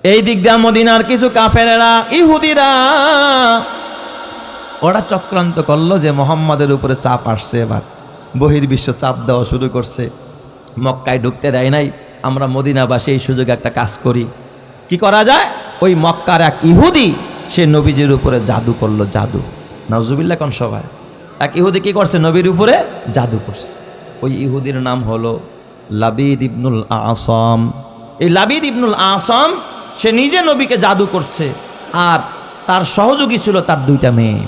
এই দিক দিয়ে মদিনার কিছু কাফেরেরা ইহুদিরা ওরা চক্রান্ত করলো যে মোহাম্মদের উপরে চাপ আসছে, এবার বহির্বিশ্ব চাপ দেওয়া শুরু করছে, মক্কায় ঢুকতে দেয় নাই, আমরা মদিনাবাসী এই সুযোগে একটা কাজ করি, কি করা যায়। ওই মক্কার এক ইহুদি সে নবীজির উপরে জাদু করলো, জাদু। নাউজুবিল্লাহ কোন সবাই। এক ইহুদি কি করছে, নবীর উপরে জাদু করছে। ওই ইহুদির নাম হলো লাবিদ ইবনুল আসাম। এই লাবিদ ইবনুল আসাম সে নিজে নবীকে জাদু করছে, আর তার সহযোগী ছিল তার দুইটা মেয়ে।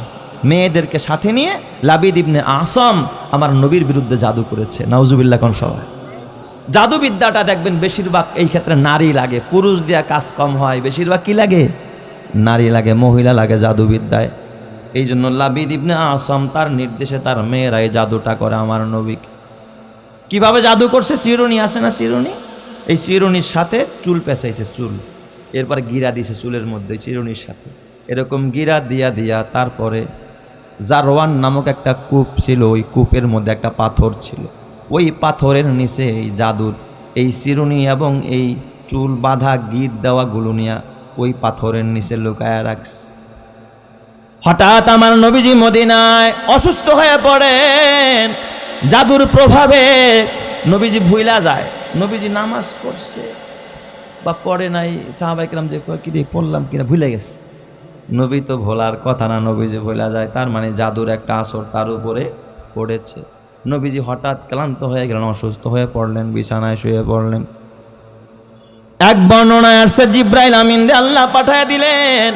মেয়েদেরকে সাথে নিয়ে লাবিদ ইবনে আসাম আমার নবীর বিরুদ্ধে জাদু করেছে। নাউজুবিল্লাহ কোন সবাই। জাদুবিদ্যাটা দেখবেন বেশিরভাগ এই ক্ষেত্রে নারী লাগে, পুরুষ দেয়া কাজ কম হয়, বেশিরভাগ কি লাগে, নারী লাগে, মহিলা লাগে জাদুবিদ্যায়। এই জন্য লাবিদ ইবনে আসাম তার নির্দেশে তার মেয়েরাই জাদুটা করে আমার নবীকে। কিভাবে জাদু করছে, চিরুনি আছে না, চিরুনি, এই চিরুনির সাথে চুল পেঁচাইছে, চুল, এরপর গিরা দিছে চুলের মধ্যে চিরুনির সাথে, এরকম গিরা দিয়া দিয়া তারপরে জারওয়ান নামক একটা কূপ ছিল, ওই কূপের মধ্যে একটা পাথর ছিল, ওই পাথরের নিচে এই জাদুর এই চিরুনি এবং এই চুল বাঁধা গিট দেওয়াগুলো নিয়ে ওই পাথরের নিচে লুকায়া রাখছে। হঠাৎ আমার নবীজি মদিনায় অসুস্থ হয়ে পড়েন, জাদুর প্রভাবে নবীজি ভুইলা যায়। নবীজি নামাজ পড়ছে বা পড়ে নাই, সাহাবায়ে কেরাম যে কি রে পড়লাম কিনা ভুলে গেছে। নবী তো ভোলার কথা না, নবীজি ভুলা যায়, তার মানে জাদুর একটা আসর তার উপরে পড়েছে। নবীজি হঠাৎ ক্লান্ত হয়ে গেলেন, অসুস্থ হয়ে পড়লেন, বিছানায় শুয়ে পড়লেন। এক বর্ণনায় আসছে জিব্রাইল আমিন দিয়ে আল্লাহ পাঠায় দিলেন।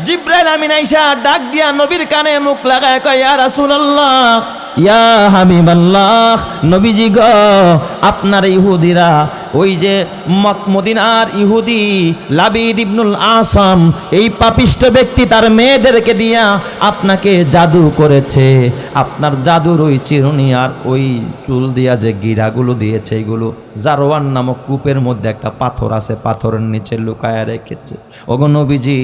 জিব্রাইল আমিন আইসা ডাক দিয়া নবীর কানে মুখ লাগায় কয়, ইয়া রাসূলুল্লাহ, ইয়া হাবিবাল্লাহ, নবীজি গো, আপনার ইহুদিরা, ওই যে মদিনার ইহুদি লাবিদ ইবনুল আসাম, এই পাপিষ্ঠ ব্যক্তি তার মেয়েদেরকে দিয়া আপনাকে জাদু করেছে। আপনার জাদুর ওই চিরুনি আর ওই চুল দিয়া যে গিরাগুলো দিয়েছে, এগুলো জারওয়ান নামক কূপের মধ্যে একটা পাথর আছে, পাথরের নিচে লুকায়া রেখেছে। ওগো নবীজি,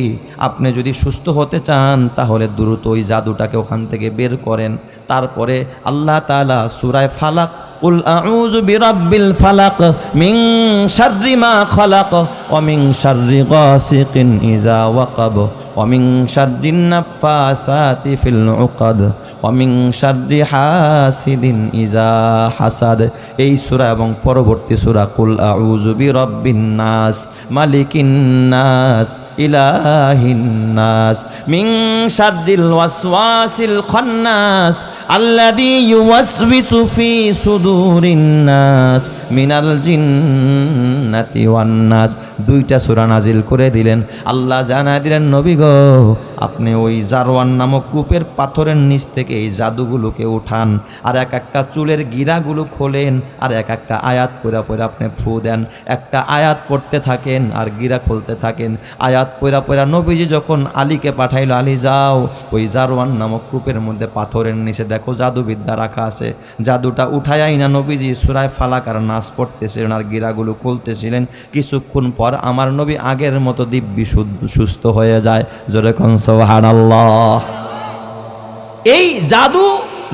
আপনি যদি সুস্থ হতে চান তাহলে দ্রুত ওই জাদুটাকে ওখান থেকে বের করেন। তারপরে আল্লাহ তাআলা সূরা ফালাক, কুল আউযু বিরাব্বিল ফালাক মিন শাররি মা খালাক ওয়া মিন শাররি গাসিকিন ইযা ওয়াকাব ওয়া মিন শাররিন নাফাসাতি ফিল উকাদ ওয়া মিন শাররি হাসিদিন ইযা হাসাদ। এই সূরা এবং পরবর্তী সূরা কুল আউযু বিরাব্বিন নাস মালিকিন নাস ইলাহিন নাস মিন শাররিল ওয়াসওয়াসিল খান্নাস আল্লাযী ইউওয়াসওয়িসু ফি সুদুরিন নাস মিনাল জিন্নাতি ওয়ান নাস। দুইটা সূরা নাজিল করে দিলেন। আল্লাহ জানায় দিলেন, নবী গো, আপনি ওই জারওয়ান নামক কূপের পাথরের নিচ থেকে এই জাদুগুলোকে উঠান, আর এক একটা চুলের গিরাগুলো খোলেন, আর এক একটা আয়াত পড়া পড়া আপনি ফু দেন। একটা আয়াত পড়তে থাকেন আর গিরা খুলতে থাকেন। আয়াত পড়া পড়া নবীজি যখন আলীকে পাঠাইল, আলী যাও ওই জারওয়ান নামক কূপের মধ্যে পাথরের নিচে দেখো জাদুবিদ্যা রাখা আছে। জাদুটা উঠায়াই না নবীজি সূরা ফালাক আর নাস পড়তেছিলেন আর গিরাগুলো খুলতেছিলেন। কিছুক্ষণ পর আমার নবী আগের মতো দিব্যি সুস্থ হয়ে যায়। জোরে কোন সুবহানাল্লাহ। এই জাদু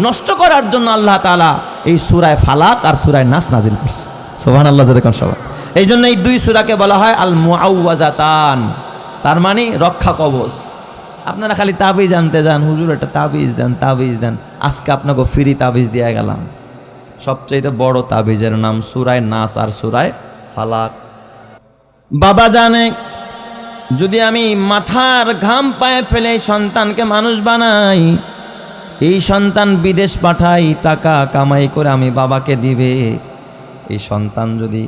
নষ্ট করার জন্য আল্লাহ তাআলা এই সূরা ফালাক আর সূরা নাস নাজিল করছে। সুবহানাল্লাহ, জোরে কোন সবাই। এই জন্য এই দুই সূরাকে বলা হয় আল মুআউযাতান, তার মানে রক্ষা কবচ। আপনারা খালি তাবিজ আনতে যান, হুজুর একটা তাবিজ দেন, তাবিজ দেন। আজকে আপনাকে ফ্রি তাবিজ দিয়ে গেলাম। সবচেয়ে বড় তাবিজের নাম সূরা নাস আর সূরা ফালাক। বাবা জানে, যদি আমি মাথার ঘাম পায়ে ফেলে সন্তানকে মানুষ বানাই, এই সন্তান বিদেশ পাঠাই, টাকা কামাই করে আমি বাবাকে দিবে, এই সন্তান যদি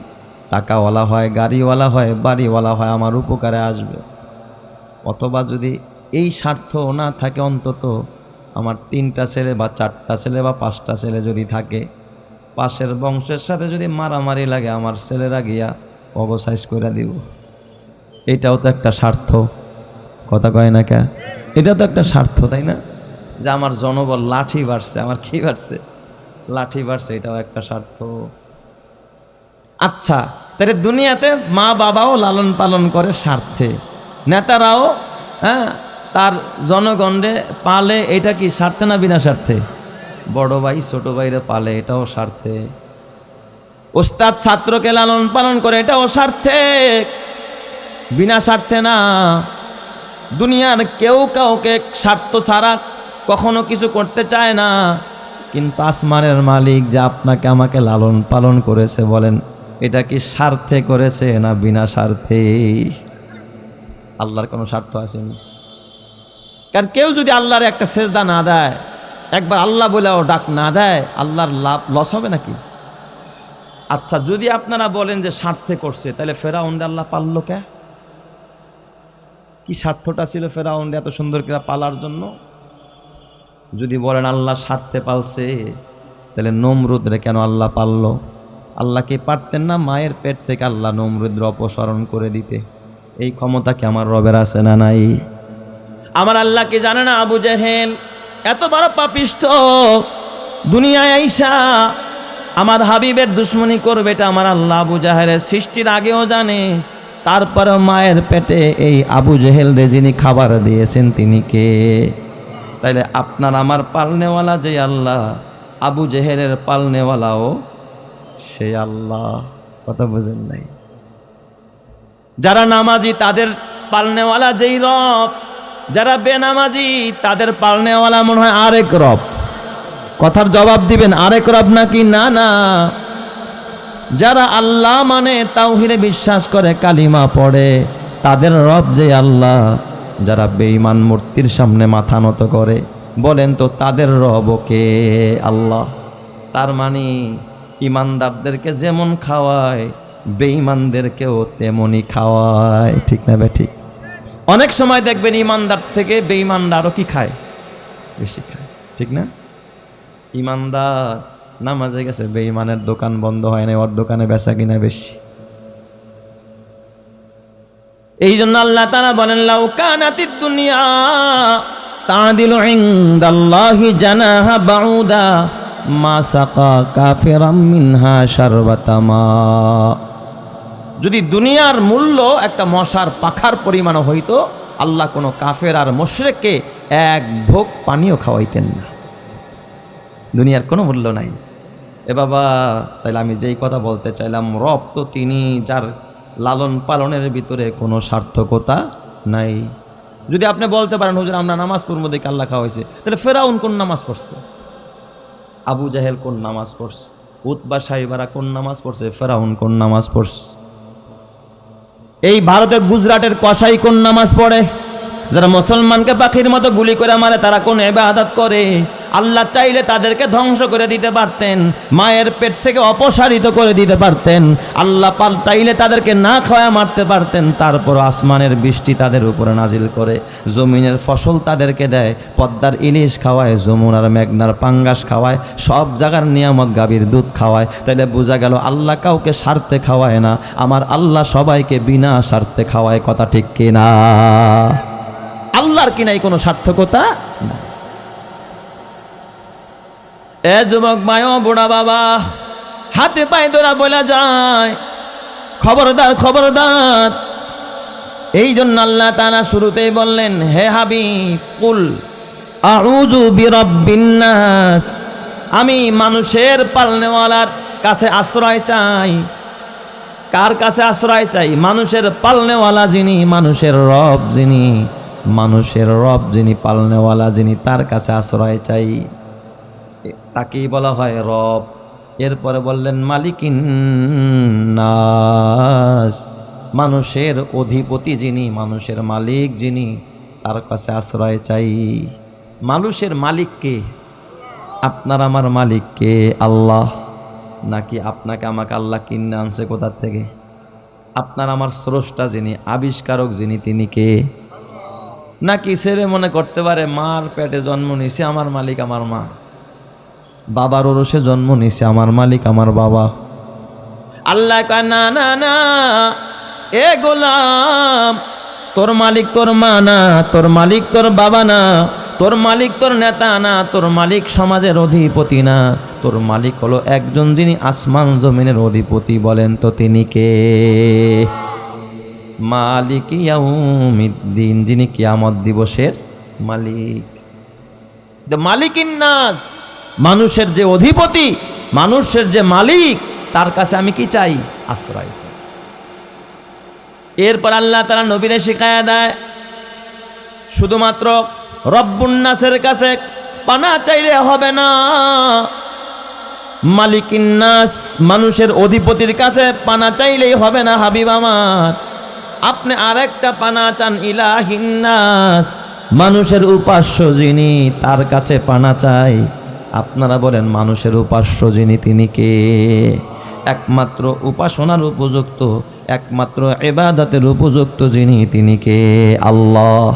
টাকাওয়ালা হয়, গাড়িওয়ালা হয়, বাড়িওয়ালা হয়, আমার উপকারে আসবে। অথবা যদি এই স্বার্থ না থাকে, অন্তত আমার 3টা ছেলে বা 4টা ছেলে বা 5টা ছেলে যদি থাকে, পাশের বংশের সাথে যদি মারামারি লাগে, আমার ছেলেরা গিয়া অবসাইজ করে দিব। এটাও তো একটা স্বার্থ, কথা কয় না কে? এটা তো একটা স্বার্থ, তাই না? যে আমার জনবল লাঠি বাড়ছে, আমার কি বাড়ছে? লাঠি বাড়ছে, এটাও একটা স্বার্থ। আচ্ছা, তাহলে দুনিয়াতে মা বাবাও লালন পালন করে স্বার্থে, নেতারাও তার জনগণরে পালে, এটা কি স্বার্থে না বিনা স্বার্থে? বড় ভাই ছোট ভাইরে পালে, এটাও স্বার্থে। ওস্তাদ ছাত্রকে লালন পালন করে, এটাও স্বার্থে। বিনা স্বার্থে না। দুনিয়ার কেউ কাউকে স্বার্থ ছাড়া কখনো কিছু করতে চায় না, কিন্তু আসমানের মালিক যে আপনাকে আমাকে লালন পালন করেছে, বলেন এটা কি স্বার্থে করেছে না বিনা স্বার্থে? আল্লাহর কোনো স্বার্থ আসেনি। কারণ কেউ যদি আল্লাহর একটা সেজদা না দেয়, একবার আল্লাহ বলেও ডাক না দেয়, আল্লাহর লাভ লস হবে নাকি? আচ্ছা, যদি আপনারা বলেন যে স্বার্থে করছে, তাহলে ফেরাউনরে আল্লাহ পাললো কে? কি স্বার্থটা ছিল ফেরাউনরে এত সুন্দর করে পালার জন্য? যদি বলেন আল্লাহ স্বার্থে পালছে, তাহলে নমরুদরে কেন আল্লাহ পাললো? আল্লাহ কি পারতেন না মায়ের পেট থেকে আল্লাহ নমরুদরে অপসারণ করে দিতে? এই ক্ষমতা কি আমার রবের আছে না নাই? আমার আল্লাহ কি জানে না আবু জেহেল এত বড় পাপিষ্ঠ, দুনিয়ায় আইসা আমার হাবিবের দুশ্মনী করবে? এটা আমার আল্লাহ আবু জাহেলের সৃষ্টির আগেও জানে। তারপরে মায়ের পেটে এই আবু জেহেল যিনি খাবার দিয়েছেন তিনি কে? তাইলে আপনার আমার পালনেওয়ালা যে আল্লাহ, আবু জেহেলের পালনেওয়ালাও সে আল্লাহ। কথা বুঝেন নাই? যারা নামাজি তাদের পালনেওয়ালা যেই রব, যারা বেনামাজি তাদের পালনেওয়ালা মনে হয় আরেক রব। কথার জবাব দিবেন, আরেক রব নাকি? না না, যারা আল্লাহ মানে তাওহীদে বিশ্বাস করে, কালিমা পড়ে, তাদের রব যে আল্লাহ। যারা বেঈমান মূর্তির সামনে মাথা নত করে, বলেন তো তাদের রব কে? আল্লাহ। তার মানে ইমানদারদেরকে যেমন খাওয়ায়, বেঈমানদেরকেও তেমনই খাওয়ায়। ঠিক না বে ঠিক? অনেক সময় দেখবেন ইমানদার থেকে বেঈমানরা আরও কি খায়? বেশি খায়। ঠিক না? ইমানদার নামাজে গেছে, বেঈমানের দোকান বন্ধ হয় না, ওর দোকানে বেচা কিনা বেশি। এই জন্য আল্লাহ তাআলা বলেন, লাউ কানাতিদ দুনিয়া তা'দিলু ইনদাল্লাহি জানাহা বাউদা মা সাকা কাফিরাম মিনহা শারবাতা মা। যদি দুনিয়ার মূল্য একটা মশার পাখার পরিমাণ হইতো, আল্লাহ কোনো কাফের আর মুশরিককে এক ঢোক পানিও খাওয়াইতেন না। দুনিয়ার কোনো মূল্য নাই। এ বাবা, তাইলে আমি যেই কথা বলতে চাইলাম, রব তো তিনি যার লালন পালনের ভিতরে কোনো সার্থকতা নাই। যদি আপনি বলতে পারেন হুজুর আমরা নামাজ পড়বো দেখে আল্লাহ খাওয়াইছে, তাহলে ফেরাউন কোন নামাজ পড়ছে? আবু জাহেল কোন নামাজ পড়ছে? উতবা সাইবারা কোন নামাজ পড়ছে? ফেরাউন কোন নামাজ পড়ছে? এই ভারতের গুজরাটের কসাই কোন নামাজ পড়ে? যারা মুসলমানকে পাখির মতো গুলি করে মারে, তারা কোন ইবাদত করে? আল্লাহ চাইলে তাদেরকে ধ্বংস করে দিতে পারতেন, মায়ের পেট থেকে অপসারিত করে দিতে পারতেন। আল্লাহ চাইলে তাদেরকে না খাওয়া মারতে পারতেন। তারপর আসমানের বৃষ্টি তাদের উপরে নাজিল করে, জমিনের ফসল তাদেরকে দেয়, পদ্মার ইলিশ খাওয়ায়, যমুনার মেঘনার পাঙ্গাস খাওয়ায়, সব জায়গার নিয়ামত গাভীর দুধ খাওয়ায়। তাইলে বোঝা গেল আল্লাহ কাউকে স্বার্থে খাওয়ায় না, আমার আল্লাহ সবাইকে বিনা স্বার্থে খাওয়ায়। কথা ঠিক কিনা? আল্লাহর কি নাই কোনো সার্থকতা? এ যুবক ভাই, বুড়া বাবা, হাতে পায়ে ধরা বলা যায়, খবরদার খবরদার। এই জন্য আল্লাহ তাআলা শুরুতেই বললেন, হে হাবিব, কুল আউযু বিরাব্বিন নাস, আমি মানুষের পালনেওয়ালার কাছে আশ্রয় চাই। কার কাছে আশ্রয় চাই? মানুষের পালনেওয়ালা যিনি, মানুষের রব যিনি, মানুষের রব যিনি, পালনেওয়ালা যিনি, তার কাছে আশ্রয় চাই। তাকেই বলা হয় রব। এরপরে বললেন মালিকিন নাস, মানুষের অধিপতি যিনি, মানুষের মালিক যিনি, তার কাছে আশ্রয় চাই। মানুষের মালিক কে? আপনার আমার মালিক কে? আল্লাহ। নাকি আপনাকে আমাকে আল্লাহ কিনে আনছে কোথা থেকে? আপনার আমার স্রষ্টা যিনি, আবিষ্কারক যিনি, তিনি কে? নাকি ছেলে মনে করতে পারে মার পেটে জন্ম নিছে আমার মালিক আমার মা, বাবার ওরসে জন্ম নিছে আমার মালিক আমার বাবা? আল্লাহ কয় না না না, এ গোলাম, তোর মালিক তোর মা না, তোর মালিক তোর বাবা না, তোর মালিক তোর নেতা না, তোর মালিক সমাজের অধিপতি না, তোর মালিক হলো একজন যিনি আসমান জমিনের অধিপতি। বলেন তো তিনি কে? মালিক ইয়াউমিদ্দিন, যিনি কিয়ামত দিবসের মালিক। মালিকিন নাস, মানুষের যে অধিপতি, মানুষের যে মালিক, তার কাছে আমি কি চাই? আশ্রয় চাই। এরপর আল্লাহ তাআলা নবীরে শিখায়া দেয় শুধুমাত্র রব্বুন নাসের কাছে পানা চাইলে হবে না, মালিকিন নাস মানুষের অধিপতির কাছে পানা চাইলেই হবে না হাবিব আমার। আপনি আরেকটা পানা চান, ইলাহিন নাস মানুষের উপাস্য যিনি, তার কাছে পানা চাই। আপনারা বলেন মানুষের উপাস্য যিনি তিনি কে? একমাত্র উপাসনার উপযুক্ত, একমাত্র ইবাদতের উপযুক্ত যিনি তিনি কে? আল্লাহ।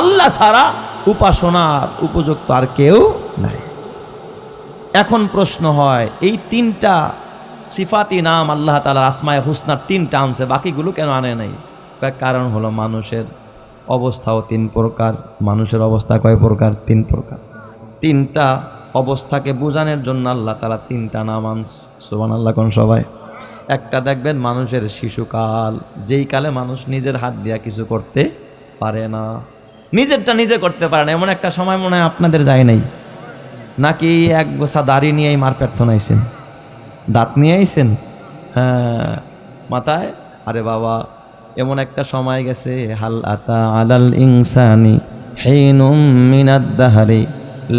আল্লাহ ছাড়া উপাসনার উপযুক্ত আর কেউ নাই। এখন প্রশ্ন হয়, এই তিনটা সিফাতি নাম আল্লাহ তাআলার আসমায়ে হুসনার তিনটা আনছে, বাকিগুলো কেন আনে নাই? কারণ হলো মানুষের অবস্থাও তিন প্রকার। মানুষের অবস্থা কয় প্রকার? তিন প্রকার। তিনটা অবস্থাকে বোঝানোর জন্য আল্লাহ তাআলা তিনটা নাম আনছে। সুবহানাল্লাহ কোন সবাই। একটা দেখবেন মানুষের শিশুকাল, যেই কালে মানুষ নিজের হাত দিয়া কিছু করতে পারে না, নিজেরটা নিজে করতে পারে না। এমন একটা সময় মনে হয় আপনাদের যায় নাই নাকি? এক গোছা দাড়ি নিয়েই মার প্রার্থনা আইছেন, দাঁত নিয়ে আইছেন, হ্যাঁ মাথায়। আরে বাবা, এমন একটা সময় গেছে, হাল আতা আলাল ইনসানি হিনুম মিনাদ দাহরি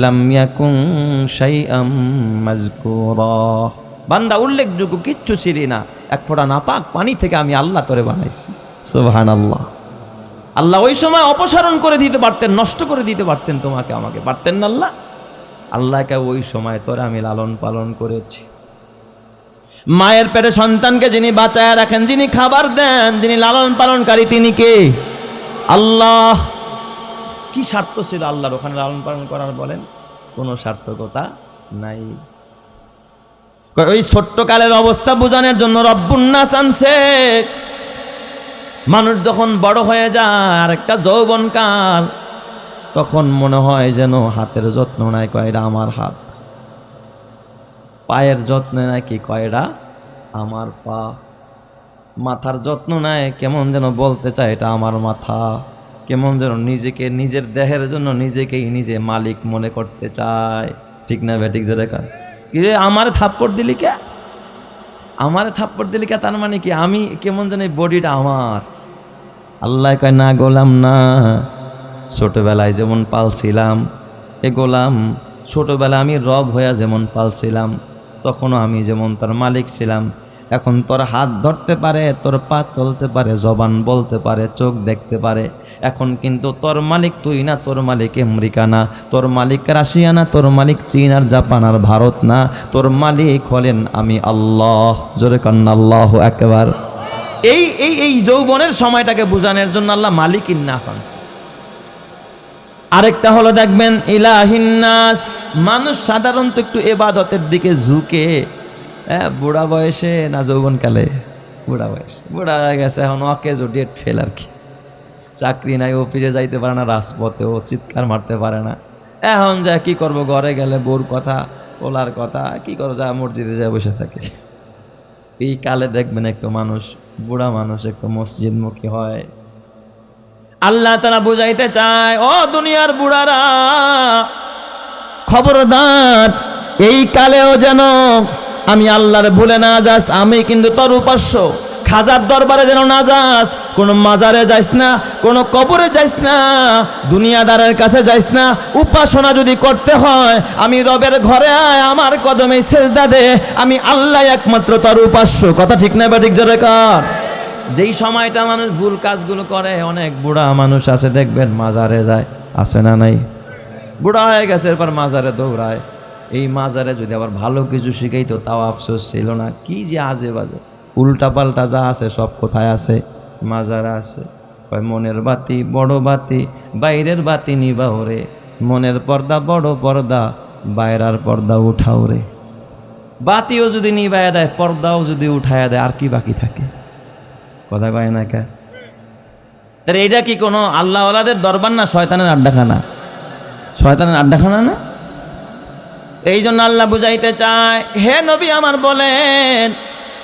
লাম ইয়াকুন শাইআম মাযকুরা। বান্দা উল্লেখযোগ্য কিচ্ছু ছিলি না, এক ফোঁটা নাপাক পানি থেকে আমি আল্লাহ তোরে বানাইছি। সুবহানাল্লাহ। আল্লাহ ওই সময় অপসারণ করে দিতে পারতেন, নষ্ট করে দিতে পারতেন তোমাকে আমাকে, পারতেন না আল্লাহ? আল্লাহকে ওই সময় তোরে আমি লালন পালন করেছি। মায়ের পেটে সন্তানকে যিনি বাঁচায় রাখেন, যিনি খাবার দেন, যিনি লালন পালনকারী, তিনি কে? আল্লাহ। কি স্বার্থ ছিল আল্লাহর ওখানে লালন পালন করার? বলেন, কোনো সার্থকতা নাই। ওই ছোট্ট কালের অবস্থা বোঝানোর জন্য রব্বুন নাস আনছে। মানুষ যখন বড় হয়ে যায়, আর একটা যৌবনকাল, তখন মনে হয় যেন হাতের যত্ন নাই, কয়টা আমার হাত, পায়ের যত্ন নাই কি কয়টা আমার পা, মাথার যত্ন নাই, কেমন যেন বলতে চায় এটা আমার মাথা, কেমন যেন নিজেকে নিজের দেহের জন্য নিজেকেই নিজে মালিক মনে করতে চায়। ঠিক না বেঠিক? জোরে কান। কি রে আমার থাপ্পড় দিলি কে? আমার থাপ্পড় দিলি কে? তার মানে কি আমি কেমন যেন এই বডিটা আমার। আল্লাহ কয় না গোলাম না, ছোটবেলায় যেমন পালছিলাম এ গোলাম, ছোটবেলায় আমি রব হইয়া যেমন পালছিলাম, তখনও আমি যেমন তার মালিক ছিলাম। এখন তোর হাত ধরতে পারে, তোর পা চলতে পারে, জবান বলতে পারে, চোখ দেখতে পারে। এখন কিন্তু তোর মালিক তুই না, তোর মালিক আমেরিকা না, তোর মালিক রাশিয়া না, তোর মালিক চীন আর জাপান আর ভারত না, তোর মালিক হলেন আমি আল্লাহ। জোরে কান্না আল্লাহু আকবার। এই এই এই যৌবনের সময়টাকে বোঝানোর জন্য আল্লাহ মালিকিন নাস আনছে। আরেকটা হলো দেখবেন ইলাহিন নাস, মানুষ সাধারণত একটু ইবাদতের দিকে ঝুঁকে, বুড়া বয়সে না যৌবনকালে? বুড়া বয়সে, বুড়া হয়ে গেছে এখন, ওকে ডেট ফেল আর কি, চাকরি নাই, অফিসে যাইতে পারে না, রাজপথে ও চিৎকার মারতে পারে না। এখন যা কি করব, ঘরে গেলে বউর কথা, ওলার কথা, কি করো, যা মসজিদে যায় বসে থাকে। এই কালে দেখবেন একটু মানুষ, বুড়া মানুষ একটু মসজিদমুখী হয়। আল্লাহ তাআলা বুঝাইতে চায়, ও দুনিয়ার বুড়ারা, খবরদার এই কালেও যেন আমি আল্লাহর ভুলে না যাস। আমি কিন্তু তোর উপাস্য। খাজার দরবারে যেন না যাস, কোনো মাজারে যাইস না, কোনো কবরে যাইস না, দুনিয়াদারের কাছে যাইস না। উপাসনা যদি করতে হয়, আমি রবের ঘরে আয়, আমার কদমে সেজদা দে, আমি আল্লাহ একমাত্র তোর উপাস্য। কথা ঠিক না বেঠিক? জোরে কর। যেই সময়টা মানুষ ভুল কাজগুলো করে, অনেক বুড়া মানুষ আছে দেখবেন মাজারে যায়, আছে না নাই? বুড়া হয়ে গেছে, এরপর মাজারে দৌড়ায়। এই মাজারে যদি আবার ভালো কিছু শিখাইতো তাও আফসোস ছিল না। কি যে আজে বাজে উল্টা পাল্টা যা আছে সব কোথায় আছে? মাজারে আছে। মনের বাতি বড় বাতি, বাইরের বাতি নিবাও রে, মনের পর্দা বড় পর্দা, বাইরের পর্দা উঠাও রে। বাতিও যদি নিবাইয়া দেয়, পর্দাও যদি উঠাইয়া দেয়, আর কি বাকি থাকে? কথা কয় না কে? তাহলে এইটা কি কোনো আল্লাহওয়ালাদের দরবার না শয়তানের আড্ডাখানা? শয়তানের আড্ডাখানা না? এই জন্য আল্লাহ বুঝাইতে চায়, হে নবী আমার বলেন,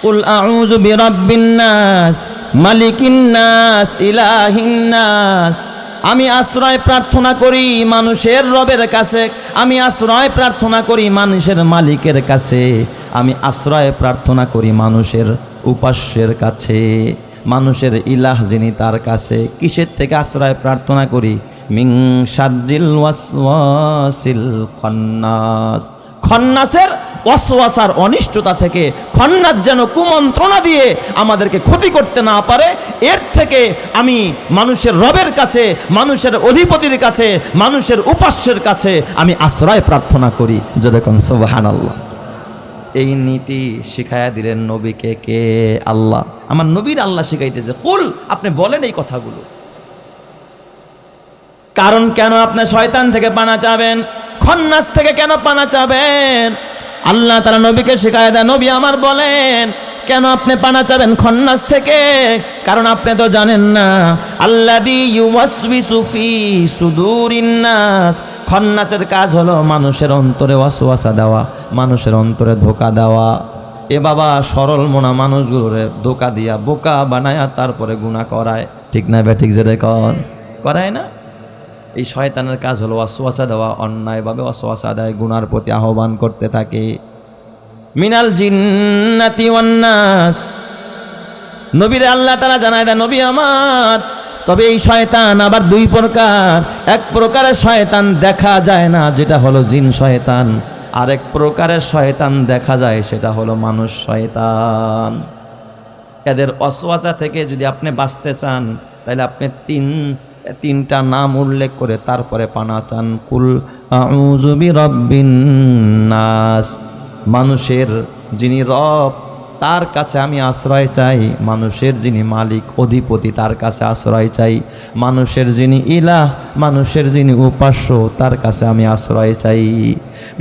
কুল আউযু বিরাব্বিন নাস, মালিকিন নাস, ইলাহিন নাস। আমি আশ্রয় প্রার্থনা করি মানুষের রবের কাছে, আমি আশ্রয় প্রার্থনা করি মানুষের মালিকের কাছে, আমি আশ্রয় প্রার্থনা করি মানুষের উপাস্যের কাছে। মানুষের ইলাহ যিনি তার কাছে কিসের থেকে আশ্রয় প্রার্থনা করি? মিং শাররিল ওয়াসওয়াসিল খান্নাস, খন্নাসের ওয়াসওয়াসার অনিষ্টতা থেকে। খন্নাস যেন কুমন্ত্রণা দিয়ে আমাদেরকে ক্ষতি করতে না পারে, এর থেকে আমি মানুষের রবের কাছে, মানুষের অধিপতির কাছে, মানুষের উপাস্যের কাছে আমি আশ্রয় প্রার্থনা করি। যেরকম সুবহানাল্লাহ। এই নীতি শিখায়া দিলেন নবীকে কে? আল্লাহ। আমার নবীর আল্লাহ শিখাইতেছে, কুল, আপনি বলেন এই কথাগুলো। কারণ কেন আপনি শয়তান থেকে পানা চাবেন, খন্নাস থেকে কেন পানা চাবেন? আল্লাহ তাআলা নবীকে শিখায় দেন, নবী আমার বলেন কেন আপনি পানা চাবেন খন্নাস থেকে? কারণ আপনি তো জানেন না, আল্লাযী ইউওয়াসওয়িসু ফি সুদুরিন নাস, খন্নাসের কাজ হলো মানুষের অন্তরে ওয়াসওয়াসা দেওয়া, মানুষের অন্তরে ধোঁকা দেওয়া। এ বাবা, সরল মনা মানুষগুলোরে ধোঁকা দিয়া বোকা বানায়া তারপরে গুনাহ করায়। ঠিক না ঠিক যেটা করায় না? এই শয়তানের কাজ হলো ওয়াসওয়াসা দেওয়া, অন্যায়ভাবে ওয়াসওয়াসা দেয়, গুনার প্রতি আহ্বান করতে থাকে। মিনাল জিন্নাতি ওয়ান নাস, নবীর আল্লাহ তাআলা জানায় দেন, নবী আমার, তবে এই শয়তান আবার দুই প্রকার। এক প্রকারের শয়তান দেখা যায় না, যেটা হলো জিন শয়তান। আরেক প্রকারের শয়তান দেখা যায়, সেটা হলো মানুষ শয়তান। এদের ওয়াসওয়াসা থেকে যদি আপনি বাঁচতে চান, তাহলে আপনি তিনটা নাম উল্লেখ করে তারপরে পানা চান। কুল আউযু বিরাব্বিন নাস, মানুষের যিনি রব তার কাছে আমি আশ্রয় চাই, মানুষের যিনি মালিক অধিপতি তার কাছে আশ্রয় চাই, মানুষের যিনি ইলাহ, মানুষের যিনি উপাস্য তার কাছে আমি আশ্রয় চাই।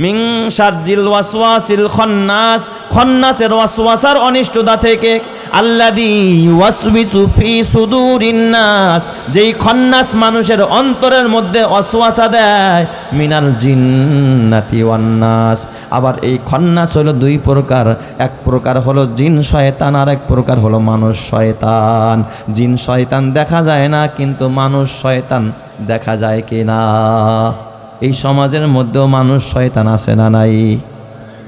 মিং শাররিল ওয়াসওয়াসিল খান্নাস, খন্নাসের ওয়াসওয়াসার অনিষ্টতা থেকে। আল্লাযী ইউওয়াসওয়িসু ফি সুদুরিন নাস, যেই খন্নাস মানুষের অন্তরের মধ্যে ওয়াসওয়াসা দেয়। মিনাল জিন্নাতি ওয়ান নাস, আবার এই খন্নাস হলো দুই প্রকার। এক প্রকার হলো জিন শয়তান, আর এক প্রকার হলো মানুষ শয়তান। জিন শয়তান দেখা যায় না, কিন্তু মানুষ শয়তান দেখা যায় কি না? এই সমাজের মধ্যেও মানুষ শয়তান আছে না নাই?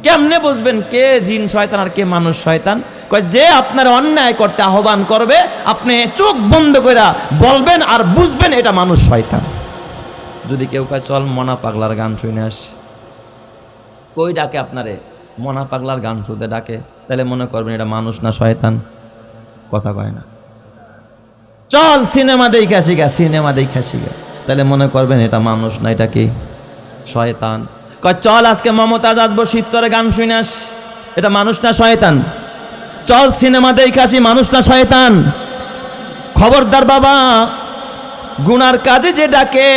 কেমনে বুঝবেন কে জিন শয়তান আর কে মানুষ শয়তান? কয় যে আপনার অন্যায় করতে আহ্বান করবে, আপনি চোখ বন্ধ করে বলবেন আর বুঝবেন এটা মানুষ শয়তান। যদি কেউ কয় চল মনা পাগলার গান শুনে আস, কই ডাকে আপনারে? মনা পাগলার গান শুনতে ডাকে, তাহলে মনে করবেন এটা মানুষ না শয়তান? কথা কয় না। চল সিনেমা দেখে আসি গা, সিনেমা দেখে আসি গা, তাহলে মনে করবেন এটা মানুষ না, এটা কি শয়তান? কয় চল আজকে মমতাজ আসবো শিবচরে গান শুনে আস, এটা মানুষ না শয়তান? চল সিনেমা দেখে আসি, মানুষ না শয়তান? খবরদার বাবা, গুনার কাজে যে ডাকে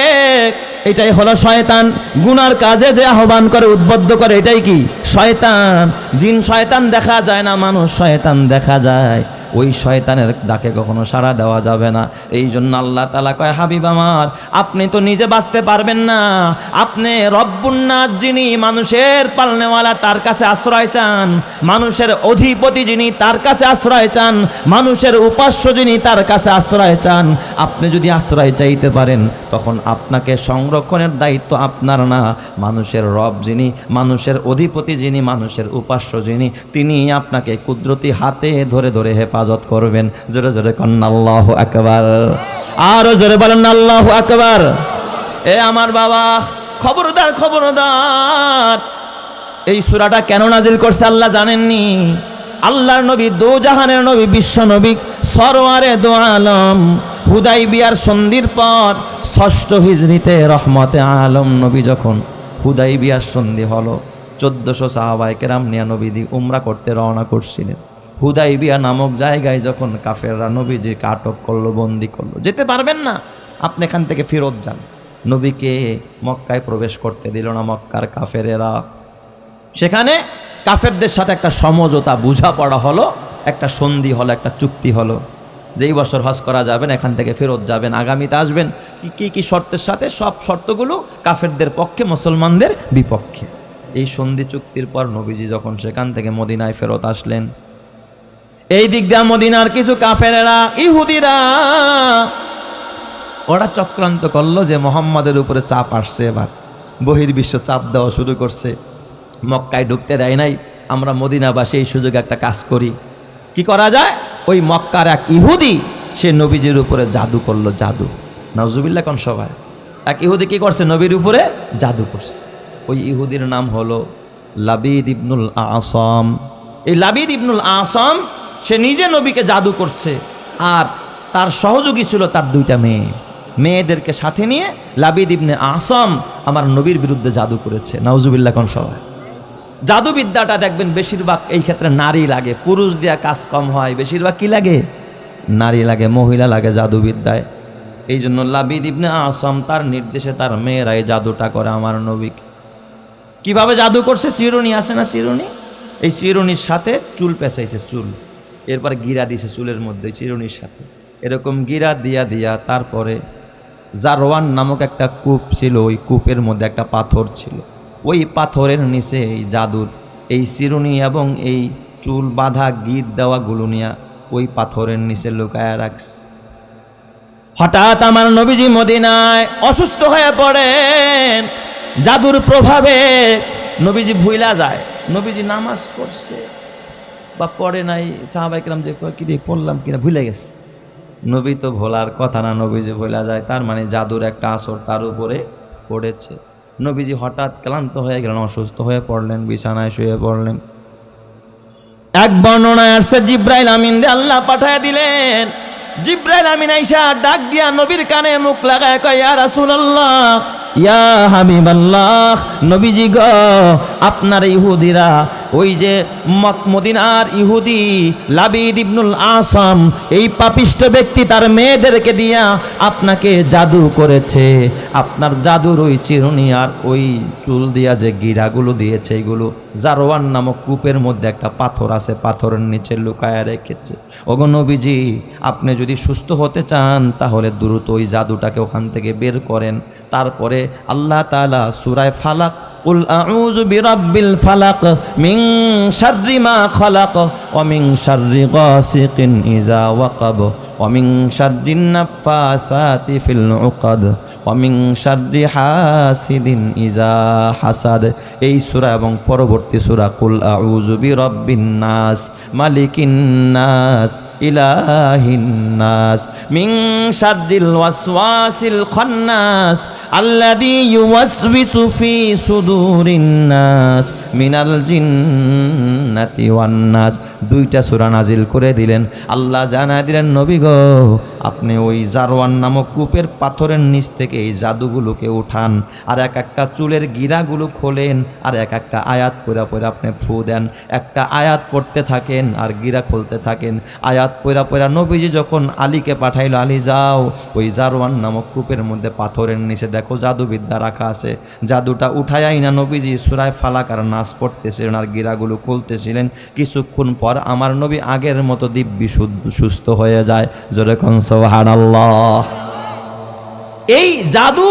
এটাই হলো শয়তান, গুনার কাজে যে আহ্বান করে উদ্বুদ্ধ করে এটাই কি শয়তান। জিন শয়তান দেখা যায় না, মানুষ শয়তান দেখা যায়। ওই শয়তানের ডাকে কখনো সাড়া দেওয়া যাবে না। এই জন্য আল্লাহ তাআলা কয়, হাবিব আমার, আপনি তো নিজে বাঁচতে পারবেন না, আপনি রব্বুন নাস যিনি মানুষের পালনেওয়ালা তার কাছে আশ্রয় চান, মানুষের অধিপতি যিনি তার কাছে আশ্রয় চান, মানুষের উপাস্য যিনি তার কাছে আশ্রয় চান। আপনি যদি আশ্রয় চাইতে পারেন, তখন আপনাকে সংরক্ষণের দায়িত্ব আপনার না, মানুষের রব যিনি, মানুষের অধিপতি যিনি, মানুষের উপাস্য যিনি, তিনি আপনাকে কুদরতি হাতে ধরে ধরে হেফাজত করবেন। জোরে জোরে কন্ন আল্লাহু আকবার, আরো জোরে বলেন আল্লাহু আকবার। এ আমার বাবা, খবরদার খবরদার, এই সূরাটা কেন নাজিল করছে আল্লাহ জানেননি? আল্লাহর নবী, দো জাহানের নবী, বিশ্ব নবী, সরওয়ারে দো আলম, হুদাইবিয়ার সন্ধির পর ৬ষ্ঠ হিজরিতে রহমতে আলম নবী যখন হুদাইবিয়ার সন্ধি হলো, ১৪০০ সাহাবায়ে কেরাম নিয়ে নবীজি উমরা করতে রওনা করছিলেন। হুদাইবিয়া নামক জায়গায় যখন কাফেররা নবীজিকে আটক করলো, বন্দি করলো, যেতে পারবেন না, আপনি এখান থেকে ফেরত যান। নবীকে মক্কায় প্রবেশ করতে দিল না মক্কার কাফেরেরা। সেখানে কাফেরদের সাথে একটা সমঝোতা, বোঝাপড়া হলো, একটা সন্ধি হলো, একটা চুক্তি হলো। যেই বছর হজ করা যাবেন এখান থেকে ফেরত যাবেন, আগামীতে আসবেন। কি কি শর্তের সাথে? সব শর্তগুলো কাফেরদের পক্ষে, মুসলমানদের বিপক্ষে। এই সন্ধি চুক্তির পর নবীজি যখন সেখান থেকে মদিনায় ফেরত আসলেন, এই দিক দিয়ে মদিনার কিছু কাফেরেরা, ইহুদিরা, ওরা চক্রান্ত করলো যে মোহাম্মদের উপরে চাপ আসছে, এবার বহির্বিশ্ব চাপ দেওয়া শুরু করছে। মক্কায় ঢুকতে দেয় নাই, আমরা মদিনাবাসী এই সুযোগে একটা কাজ করি। কি করা যায়? ওই মক্কার এক ইহুদি সে নবীজির উপরে জাদু করলো, জাদু। নাউজুবিল্লাহ কোন সবাই। এক ইহুদি কি করছে? নবীর উপরে জাদু করছে। ওই ইহুদির নাম হলো লাবিদ ইবনুল আসাম। এই লাবিদ ইবনুল আসাম সে নিজে নবীকে জাদু করছে, আর তার সহযোগী ছিল তার দুইটা মেয়ে। মেয়েদেরকে সাথে নিয়ে লাবিদ ইবনে আসাম আমার নবীর বিরুদ্ধে জাদু করেছে। নাউজুবিল্লাহ কোন সবাই। জাদুবিদ্যাটা দেখবেন বেশিরভাগ এই ক্ষেত্রে নারী লাগে, পুরুষ দেয়া কাজ কম হয়। বেশিরভাগ কি লাগে? নারী লাগে, মহিলা লাগে জাদুবিদ্যায়। এই জন্য লাবিদ ইবনে আসাম তার নির্দেশে তার মেয়েরা এই জাদুটা করে আমার নবীকে। কিভাবে জাদু করছে? চিরুনি আছে না, চিরুনি, এই চিরুনির সাথে চুল পেঁচাইছে, চুল, এরপর গিরা দিছে চুলের মধ্যে চিরুনির সাথে, এরকম গিরা দিয়া দিয়া তারপরে জারওয়ান নামক একটা কূপ ছিল, ওই কূপের মধ্যে একটা পাথর ছিল, ওই পাথরের নিচে এই জাদুর এই চিরুনি এবং এই চুল বাঁধা গিট দেওয়া গুলুনিয়া ওই পাথরের নিচে লুকায়া রাখছে। হঠাৎ আমার নবীজি মদিনায় অসুস্থ হয়ে পড়েন। জাদুর প্রভাবে নবীজি ভুইলা যায়। নবীজি নামাজ পড়ছে বা পড়ে নাই, সাহাবায়ে কেরাম যে কি রে পড়লাম কিনা ভুলে গেছে। নবী তো ভোলার কথা না, নবীজি ভুলা যায়, তার মানে জাদুর একটা আসর তার উপরে পড়েছে। নবীজি হঠাৎ ক্লান্ত হয়ে গেলেন, অসুস্থ হয়ে পড়লেন, বিছানায় শুয়ে পড়লেন। এক বর্ণনায় আসছে জিব্রাইল আমিন দিয়ে আল্লাহ পাঠায় দিলেন। জিব্রাইল আমিন আইসা ডাক দিয়া নবীর কানে মুখ লাগায় কয়, ইয়া রাসূলুল্লাহ, ইয়া হাবিবাল্লাহ, নবীজি গো, আপনার ইহুদিরা, ওই যে মদিনার ইহুদি লাবিদ ইবনুল আসাম, এই পাপিষ্ঠ ব্যক্তি তার মেয়েদেরকে দিয়া আপনাকে জাদু করেছে। আপনার জাদুর ওই চিরুনি আর ওই চুল দিয়া যে গিরাগুলো দিয়েছে, এগুলো জারওয়ান নামক কূপের মধ্যে একটা পাথর আছে, পাথরের নিচে লুকায়া রেখেছে। ওগো নবীজি, আপনি যদি সুস্থ হতে চান তাহলে দ্রুত ওই জাদুটাকে ওখান থেকে বের করেন। তারপরে আল্লাহ তাআলা সূরা ফালাক, কুল আউযু বিরাব্বিল ফালাক মিন শাররি মা খালাক ওয়া মিন শাররি গাসিকিন ইযা ওয়াকাব ওয়া মিন শাররিন নাফাসাতি ফিল উকাদ ওয়া মিন শাররি হাসিদিন ইযা হাসাদ। এই সূরা এবং পরবর্তী সূরা কুল আউযু বিরাব্বিন নাস মালিকিন নাস ইলাহিন নাস মিন শাররিল ওয়াসওয়াসিল খান্নাস আল্লাযী ইউওয়াসওয়িসু ফি সুদুরিন নাস মিনাল জিন্নাতি ওয়ান নাস। দুইটা সূরা নাজিল করে দিলেন। আল্লাহ জানায় দিলেন, নবী গো, আপনি ওই জারওয়ান নামক কূপের পাথরের নিচ থেকে এই জাদুগুলোকে উঠান, আর এক একটা চুলের গিরাগুলো খোলেন, আর এক একটা আয়াত পড়া পড়া আপনি ফু দেন। একটা আয়াত পড়তে থাকেন আর গিরা খুলতে থাকেন। আয়াত পড়া পড়া নবীজি যখন আলীকে পাঠাইল, আলী যাও ওই জারওয়ান নামক কূপের মধ্যে পাথরের নিচে দেখো জাদুবিদ্যা রাখা আছে। জাদুটা উঠায়াই না নবীজি সূরা ফালাক আর নাস পড়তেছিলেন আর গিরাগুলো খুলতেছিলেন। কিছুক্ষণ পর আমার নবী আগের মতো দিব্যি সুস্থ হয়ে যায়। জোরে কোন সুবহানাল্লাহ। এই জাদু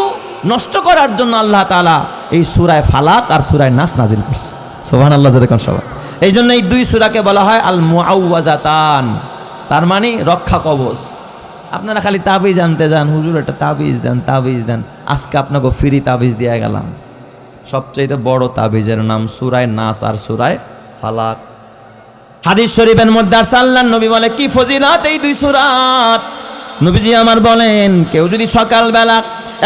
নষ্ট করার জন্য আল্লাহ তাআলা এই সূরা ফালাক আর সূরা নাস নাজিল করছে। সুবহানাল্লাহ, জোরে কোন সবাই। এই জন্য এই দুই সূরাকে বলা হয় আল মুআউযাতান, তার মানে রক্ষা কবচ। আপনারা খালি তাবিজ আনতে যান, হুজুর একটা তাবিজ দেন, তাবিজ দেন। আজকে আপনাকে ফ্রি তাবিজ দিয়ে গেলাম। সবচেয়ে বড় তাবিজের নাম সূরা নাস আর সূরা ফালাক। হাদিস শরীফের মধ্যে আল্লাহর নবী বলে, কি ফজিলত এই দুই সূরার। নবীজি আমার বলেন, কেউ যদি সকালবেলা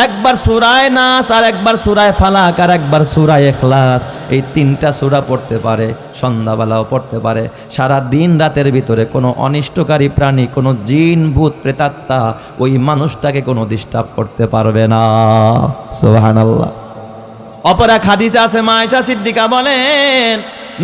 একবার সূরা নাস আর একবার সূরা ফালাক আর একবার সূরা ইখলাস, এই তিনটা সূরা পড়তে পারে, সন্ধ্যাবেলাও পড়তে পারে, সারা দিন রাতের ভিতরে কোনো অনিষ্টকারী প্রাণী, কোনো জিন ভূত প্রেতাত্মা ওই মানুষটাকে কোনো ডিস্টার্ব করতে পারবে না। সুবহানাল্লাহ। অপর এক হাদিসে আছে, মা আয়েশা সিদ্দিকা বলেন,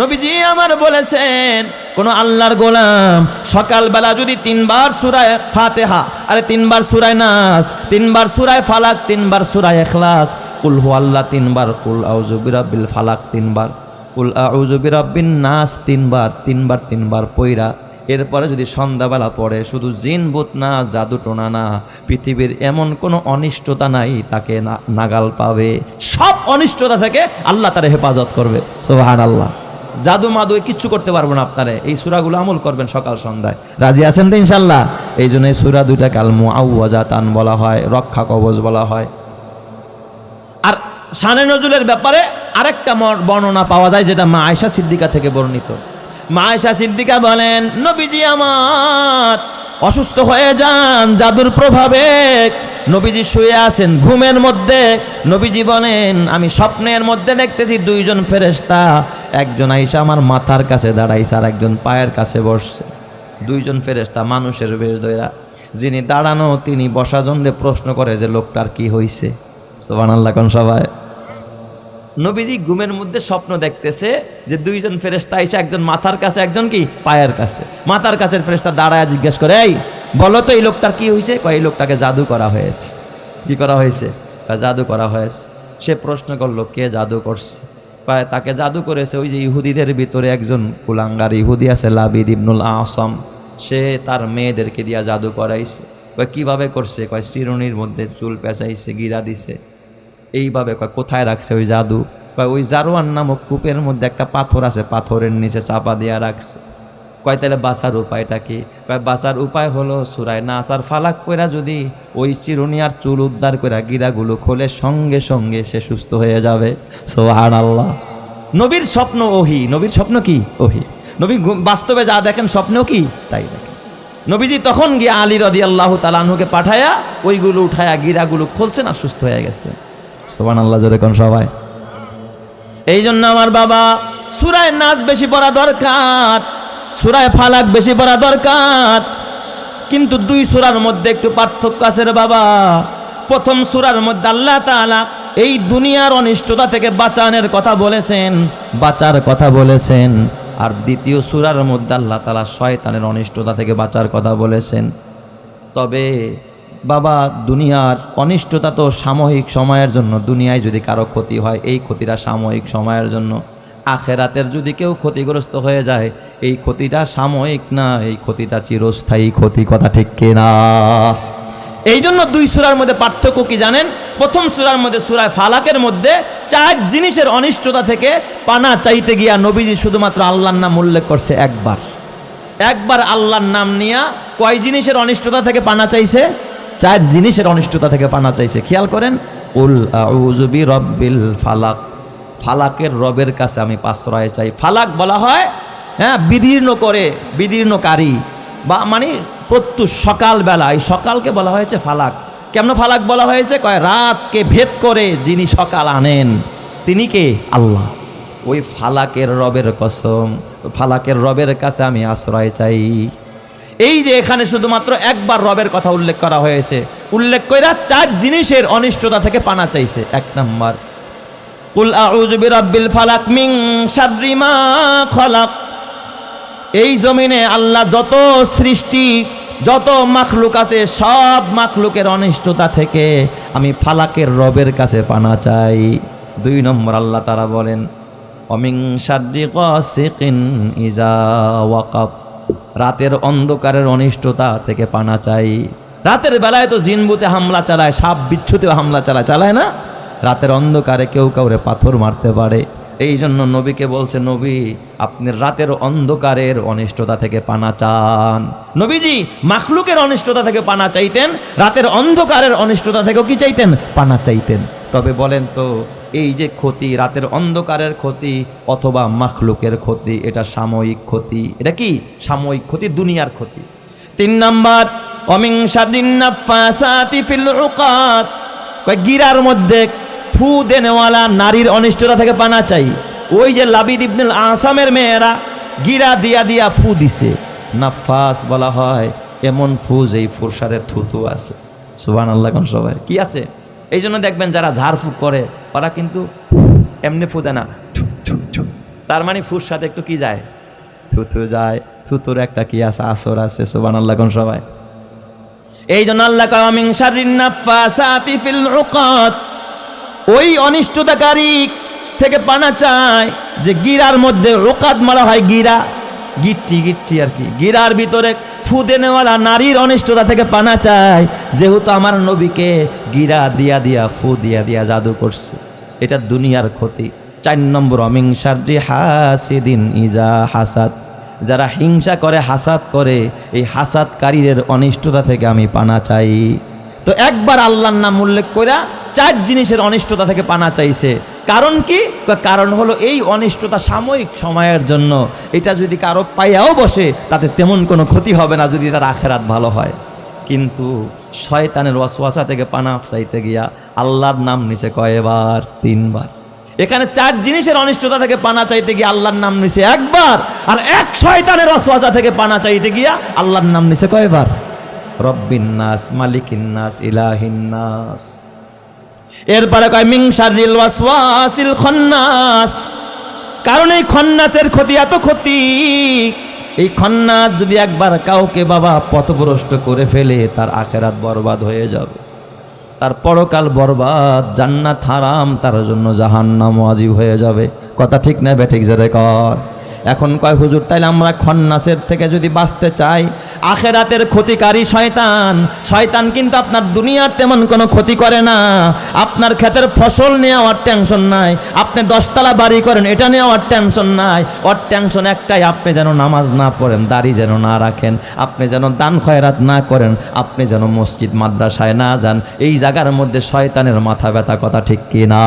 নবীজি আমার বলেছেন, কোন আল্লাহর গোলাম সকালবেলা যদি 3 বার সূরা ফাতিহা, আরে 3 বার সূরা নাস, 3 বার সূরা ফালাক, 3 বার সূরা ইখলাস, কুল হুয়াল্লাহ 3 বার, কুল আউযু বিরাব্বিল ফালাক 3 বার, কুল আউযু বিরাব্বিন নাস 3 বার, 3 বার 3 বার পয়রা এরপরে যদি সন্ধ্যাবেলা পড়ে, শুধু জিন ভূত না, জাদু টোনা না, পৃথিবীর এমন কোনো অনিষ্টতা নাই তাকে নাগাল পাবে। সব অনিষ্টতা থেকে আল্লাহ তার হেফাজত করবে। সুবহানাল্লাহ। জাদু মাদু কিচ্ছু করতে পারবো না আপনারে। এই সূরাগুলো আমল করবেন সকাল সন্ধ্যায়। রাজি আছেন তো ইনশাল্লাহ? এই জন্য এই সূরা দুইটাকে আল মুআউযাতান বলা হয়, রক্ষা কবচ বলা হয়। আর শানে নজুলের ব্যাপারে আরেকটা বর্ণনা পাওয়া যায়, যেটা মা আয়েশা সিদ্দিকা থেকে বর্ণিত। মা আয়েশা সিদ্দিকা বলেন, নবীজি আমার অসুস্থ হয়ে যান জাদুর প্রভাবে, নবীজি শুয়ে আছেন ঘুমের মধ্যে। নবীজি বলেন, আমি স্বপ্নের মধ্যে দেখতেছি দুইজন ফেরেশতা, একজন আয়েশা আমার মাথার কাছে দাঁড়াইছে আর একজন পায়ের কাছে বসছে। দুইজন ফেরেশতা মানুষের বেশ ধইরা, যিনি দাঁড়ানো তিনি বসা জনরে প্রশ্ন করে যে লোকটার কি হইছে। সুবহানাল্লাহ কোন সবাই। নবীজি ঘুমের মধ্যে স্বপ্ন দেখতেছে যে দুইজন ফেরেশতা আয়েশা, একজন মাথার কাছে একজন কি পায়ের কাছে। মাথার কাছের ফেরেশতা দাঁড়ায় জিজ্ঞেস করে, এই বলো তো এই লোকটার কি হয়েছে? কয়, এই লোকটাকে জাদু করা হয়েছে। কি করা হয়েছে? জাদু করা হয়েছে। সে প্রশ্ন করলো, কে জাদু করছে? কয়, তাকে জাদু করেছে ওই যে ইহুদিদের ভিতরে একজন কুলাঙ্গার ইহুদি আছে লাবিদ ইবনুল আসম, সে তার মেয়েদেরকে দিয়া জাদু করাইছে। কয়, কিভাবে করছে? কয়, চিরুনির মধ্যে চুল পেঁচাইছে, গিরা দিছে এইভাবে। কয়, কোথায় রাখছে ওই জাদু? কয়, ওই জারোয়ান নামক কূপের মধ্যে একটা পাথর আছে, পাথরের নিচে চাপা দিয়া রাখছে। কয়, তাহলে বাঁচার উপায়টা কি? কয়, বাঁচার উপায় হলো সূরা নাস আর ফালাক কইরা যদি ওই চিরুনি আর চুল উদ্ধার কইরা গিরাগুলো খোলে, সঙ্গে সঙ্গে সে সুস্থ হয়ে যাবে। সুবহানাল্লাহ। নবীর স্বপ্ন ওহী। নবীর স্বপ্ন কি? ওহী। নবী বাস্তবে যা দেখেন স্বপ্নেও কি তাই দেখেন। নবীজি তখন গিয়ে আলী রাদিয়াল্লাহু তাআলা আনহুকে পাঠায়া ওইগুলো উঠায়া গিরাগুলো খুলছেন আর সুস্থ হয়ে গেছে। সুবহানাল্লাহ জোরে কোন সবাই। এই জন্য আমার বাবা সূরা নাস বেশি পড়া দরকার, সূরা ফালাক বেশি পড়া দরকার। কিন্তু দুই সূরার মধ্যে একটু পার্থক্য আছে রে বাবা। প্রথম সূরার মধ্যে আল্লাহ তাআলা এই দুনিয়ার অনিষ্টতা থেকে বাঁচানোর কথা বলেছেন, বাঁচার কথা বলেছেন। আর দ্বিতীয় সূরার মধ্যে আল্লাহ তাআলা শয়তানের অনিষ্টতা থেকে বাঁচার কথা বলেছেন। তবে বাবা দুনিয়ার অনিষ্টতা তো সাময়িক সময়ের জন্য, দুনিয়ায় যদি কারো ক্ষতি হয় এই ক্ষতিটা সাময়িক সময়ের জন্য। আখেরাতের যদি কেউ ক্ষতিগ্রস্ত হয়ে যায় এই ক্ষতিটা সাময়িক না, এই ক্ষতিটা চিরস্থায়ী ক্ষতি। কথা ঠিক কিনা? এই জন্য দুই সূরার মধ্যে পার্থক্য কি জানেন? প্রথম সূরার মধ্যে সূরা ফালাকের মধ্যে 4 জিনিসের অনিষ্টতা থেকে পানা চাইতে গিয়া নবীজি শুধুমাত্র আল্লাহর নাম উল্লেখ করছে একবার। একবার আল্লাহর নাম নিয়া কয় জিনিসের অনিষ্টতা থেকে পানা চাইছে? 4 জিনিসের অনিষ্টতা থেকে পানা চাইছে। খেয়াল করেন, উল আউযু বিরাব্বিল ফালাক, ফালাকের রবের কাছে আমি আশ্রয় চাই। ফালাক বলা হয় বিদীর্ণ করে, বিদীর্ণকারী বা মানে প্রত্যুষ সকালবেলা, এই সকালকে বলা হয়েছে ফালাক। কেমন ফালাক বলা হয়েছে? কয়, রাতকে ভেদ করে যিনি সকাল আনেন তিনি কে? আল্লাহ। ওই ফালাকের রবের কসম, ফালাকের রবের কাছে আমি আশ্রয় চাই। এই যে এখানে শুধুমাত্র একবার রবের কথা উল্লেখ করা হয়েছে, উল্লেখ কইরা 4 জিনিসের অনিষ্টতা থেকে পানা চাইছে। 1 নাম্বার, কুল আউযু বিরাব্বিল ফালাক মিন শাররি মা খালাক। এই জমিনে আল্লাহ যত সৃষ্টি, যত মাখলুক আছে, সব মাখলুকের অনিষ্টতা থেকে আমি ফালাকের রবের কাছে পানা চাই। 2 নম্বর আল্লাহ তাআলা বলেন, অমিন শাররি গাসিকিন ইজা ওয়াকাব, রাতের অন্ধকারের অনিষ্টতা থেকে পানা চাই। রাতের বেলায় তো জিনবুতে হামলা চালায়, সাপ বিচ্ছুতে হামলা চালায় না? রাতের অন্ধকারে কেউ কাউরে পাথর মারতে পারে। এই জন্য নবীকে বলছে, নবী আপনি রাতের অন্ধকারের অনিষ্টতা থেকে পানা চান। নবীজি মাখলুকের অনিষ্টতা থেকে পানা চাইতেন, রাতের অন্ধকারের অনিষ্টতা থেকেও কি চাইতেন? পানা চাইতেন। তবে বলেন তো, এই যে ক্ষতি, রাতের অন্ধকারের ক্ষতি অথবা মাখলুকের ক্ষতি, এটা সাময়িক ক্ষতি। এটা কি সাময়িক ক্ষতি? দুনিয়ার ক্ষতি। 3 নাম্বার, অমিন শাররিন নাফাসাতি ফিল উকাদ, গিরার মধ্যে ফু দেনেওয়ালা নারীর অনিষ্টতা থেকে পানা চাই। ওই যে লাবিদ ইবনুল আসামের মেয়েরা গিরা দিয়া দিয়া ফু দিছে, নাফাস বলা হয় এমন ফু যেই ফুর সাথে থুতু আছে। সুবহানাল্লাহ কোন সবাই। কি আছে? এই জন্য দেখবেন যারা ঝাড়ফুঁক করে ওরা কিন্তু এমনি ফু দেয় না, তার মানে ফুর সাথে একটু কি যায়? থুতু যায়। থুতুর একটা কি আছে? আসর আছে। সুবহানাল্লাহ কোন সবাই। এই জন্য আল্লাহ কয়, মিন শাররিন নাফাসাতি ফিল উকাদ, ওই অনিষ্টতাকারী থেকে পানা চায় যে গিরার মধ্যে, উকাদ মারা হয় গিরা, গিট্টি আর কি, গিরার ভিতরে ফু দেনেওয়ালা নারীর অনিষ্টতা থেকে পানা চায়। যেহেতু আমার নবীকে গিরা দিয়া দিয়া, ফু দিয়া দিয়া জাদু করছে, এটা দুনিয়ার ক্ষতি। 4 নম্বর, অমিন শাররি হাসিদিন ইজা হাসাদ, যারা হিংসা করে, হাসাদ করে, এই হাসাদকারীদের অনিষ্টতা থেকে আমি পানা চাই। তো একবার আল্লাহর নাম উল্লেখ কইরা 4 জিনিসের অনিষ্টতা থেকে পানা চাইছে। কারণ কি? কারণ হলো এই অনিষ্টতা সাময়িক সময়ের জন্য, এটা যদি কারো পাইয়াও বসে তাতে তেমন কোনো ক্ষতি হবে না যদি তার আখেরাত ভালো হয়। কিন্তু শয়তানের ওয়াসওয়াসা থেকে পানা চাইতে গিয়া আল্লাহর নাম নিছে কয়বার? 3 বার। এখানে 4 জিনিসের অনিষ্টতা থেকে পানা চাইতে গিয়ে আল্লাহর নাম নিছে একবার, আর এক শয়তানের ওয়াসওয়াসা থেকে পানা চাইতে গিয়া আল্লাহর নাম নিছে কয়বার? রব্বিন নাস, মালিকিন নাস, ইলাহিন নাস। এরপরে কয় মিন শাররিল ওয়াসওয়াসিল খান্নাস, কারণ এই খন্নাসের ক্ষতি এত ক্ষতি, এই খন্নাস যদি একবার কাউকে বাবা পথভ্রষ্ট করে ফেলে তার আখেরাত বরবাদ হয়ে যাবে, তার পরকাল বরবাদ, জান্নাত হারাম, তার জন্য জাহান্নাম ওয়াজিব হয়ে যাবে। কথা ঠিক না বেঠিক জোরে কর। এখন কয় হুজুর তাইলে আমরা খন্নাসের থেকে যদি বাঁচতে চাই, আখেরাতের ক্ষতিকারী শয়তান, শয়তান কিন্তু আপনার দুনিয়ার তেমন কোনো ক্ষতি করে না। আপনার ক্ষেতের ফসল নেওয়ার টেনশন নাই, আপনি 10 তলা বাড়ি করেন এটা নেওয়ার টেনশন নাই। ওর টেনশন একটাই, আপনি যেন নামাজ না পড়েন, দাড়ি যেন না রাখেন, আপনি যেন দান খয়রাত না করেন, আপনি যেন মসজিদ মাদ্রাসায় না যান। এই জায়গার মধ্যে শয়তানের মাথা ব্যথা। কথা ঠিক কি না?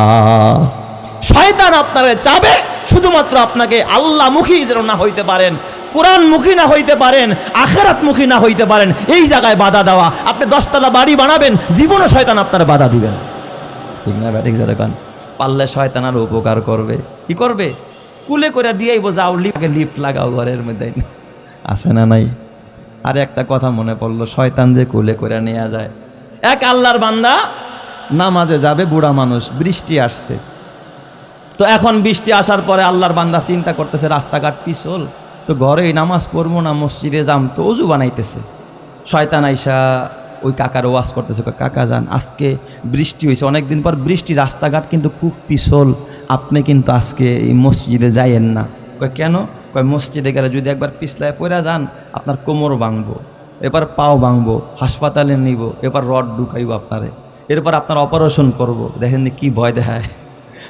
শয়তান আপনারে চাবে শুধুমাত্র আপনাকে আল্লাহমুখী যেন না হইতে পারেন, কোরআনমুখী না হইতে পারেন, আখেরাতমুখী না হইতে পারেন, এই জায়গায় বাধা দেওয়া। আপনি 10 তলা বাড়ি বানাবেন, জীবনও শয়তান আপনার বাধা দিবে না। ঠিক না ব্যাটিক যারা কান পারলে শয়তান আর উপকার করবে। কি করবে? কুলে করে দিয়েই বোঝাও, লিফট লাগাও ঘরের মধ্যে, আছে না নাই? আর একটা কথা মনে পড়লো, শয়তান যে কুলে করে নেওয়া যায়। এক আল্লাহর বান্দা নামাজে যাবে, বুড়া মানুষ, বৃষ্টি আসছে। তো এখন বৃষ্টি আসার পরে আল্লাহর বান্দা চিন্তা করতেছে রাস্তাঘাট পিছল, তো ঘরেই নামাজ পড়বো না মসজিদে যাম, তো অজু বানাইতেছে। শয়তান আইসা ওই কাকার ওয়াজ করতেছে, কাকা যান, আজকে বৃষ্টি হয়েছে, অনেকদিন পর বৃষ্টি, রাস্তাঘাট কিন্তু খুব পিছল, আপনি কিন্তু আজকে এই মসজিদে যাইয়েন না। কয় কেন? কয় মসজিদে গেলে যদি একবার পিছলায় পড়ে যান আপনার কোমর ভাঙবো, এবার পাও ভাঙবো, হাসপাতালে নিব, এবার রড ঢুকাইব আপনারে, এরপর আপনার অপারেশন করব। দেখেন কি ভয় দেখায়।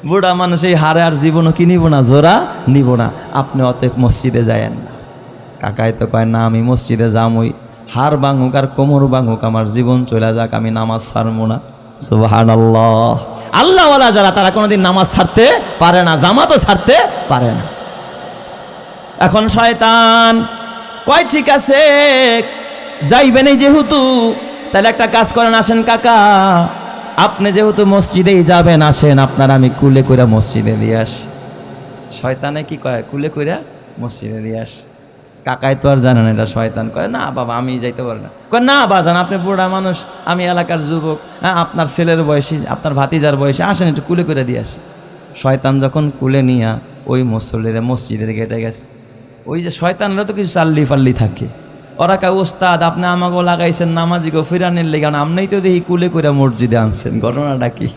বুড়া মানুষ এই হারে আর জীবনও কি নিব না, জোড়া নিব না, আপনি অতএব মসজিদে যায়েন না। কাকাই তো কয় না, আমি মসজিদে যামই, হার ভাঙুক আর কোমর ভাঙুক, আমার জীবন চলে যাক, আমি নামাজ ছাড়বো না। সুবহানাল্লাহ। আল্লাহওয়ালা যারা তারা কোনোদিন নামাজ ছাড়তে পারে না, জামাতও ছাড়তে পারে না। এখন শয়তান কয় ঠিক আছে যাইবেন যেহেতু, তাহলে একটা কাজ করেন, আসেন কাকা, আপনি যেহেতু মসজিদেই যাবেন, আসেন আপনার আমি কুলে কইরা মসজিদে দিয়ে আসি। শয়তানে কি কয়? কুলে কইরা মসজিদে দিয়ে আসি। কাকাই তো আর জানেন এটা শয়তান। কয় না বাবা আমি যাইতে পারি না। কয় না বাজান, আপনি বুড়া মানুষ, আমি এলাকার যুবক, হ্যাঁ আপনার ছেলের বয়সী, আপনার ভাতিজার বয়সী, আসেন একটু কুলে করে দিয়ে আসি। শয়তান যখন কুলে নিয়া ওই মুসল্লিরা মসজিদের গেটে গেছে, ওই যে শয়তানরা তো কিছু চাল্লি ফাল্লি থাকে, ওরা কা ওস্তাদ আপনি আমাকেও লাগাইছেন নামাজি গো ফিরানের লেগে, আপনিই তো দেখি কুলে কইরা মসজিদে আনছেন, ঘটনাটা কি?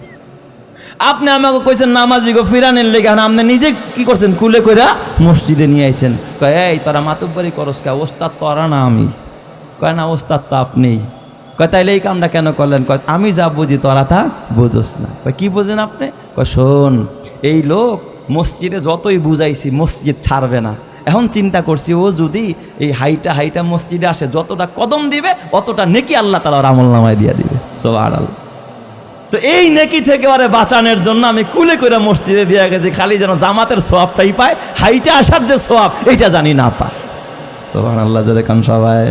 আপনি আমাকে কইছেন নামাজি গো ফিরানের লেগে, আপনি নিজে কি করছেন? কুলে কইরা মসজিদে নিয়ে আইছেন। কয় এই তোরা মাতুব্বরি করস কে? ওস্তাদ তো ওরা না আমি। কয় না ওস্তাদ তো আপনিই। কয় তাইলে এই কামটা কেন করলেন? কয় আমি যা বুঝি তোরা তা বুঝোস না। কয় কি বোঝেন আপনি? কয় শোন, এই লোক মসজিদে যতই বুঝাইছি মসজিদ ছাড়বে না, এখন চিন্তা করছি ও যদি এই হাইটা হাইটা মসজিদে আসে, যতটা কদম দিবে অতটা নেকি আল্লাহ তাআলা ওর আমলনামায় দিয়ে দিবে। সুবহানাল্লাহ। তো এই নেকি থেকে ওরে বাঁচানোর জন্য আমি কুলে করে মসজিদে দিয়ে গেছি, খালি যেন জামাতের সওয়াবটাই পায়, হাইটা আসার যে সওয়াব এইটা জানি না পায়। সুবহানাল্লাহ জোরে কান সবাই।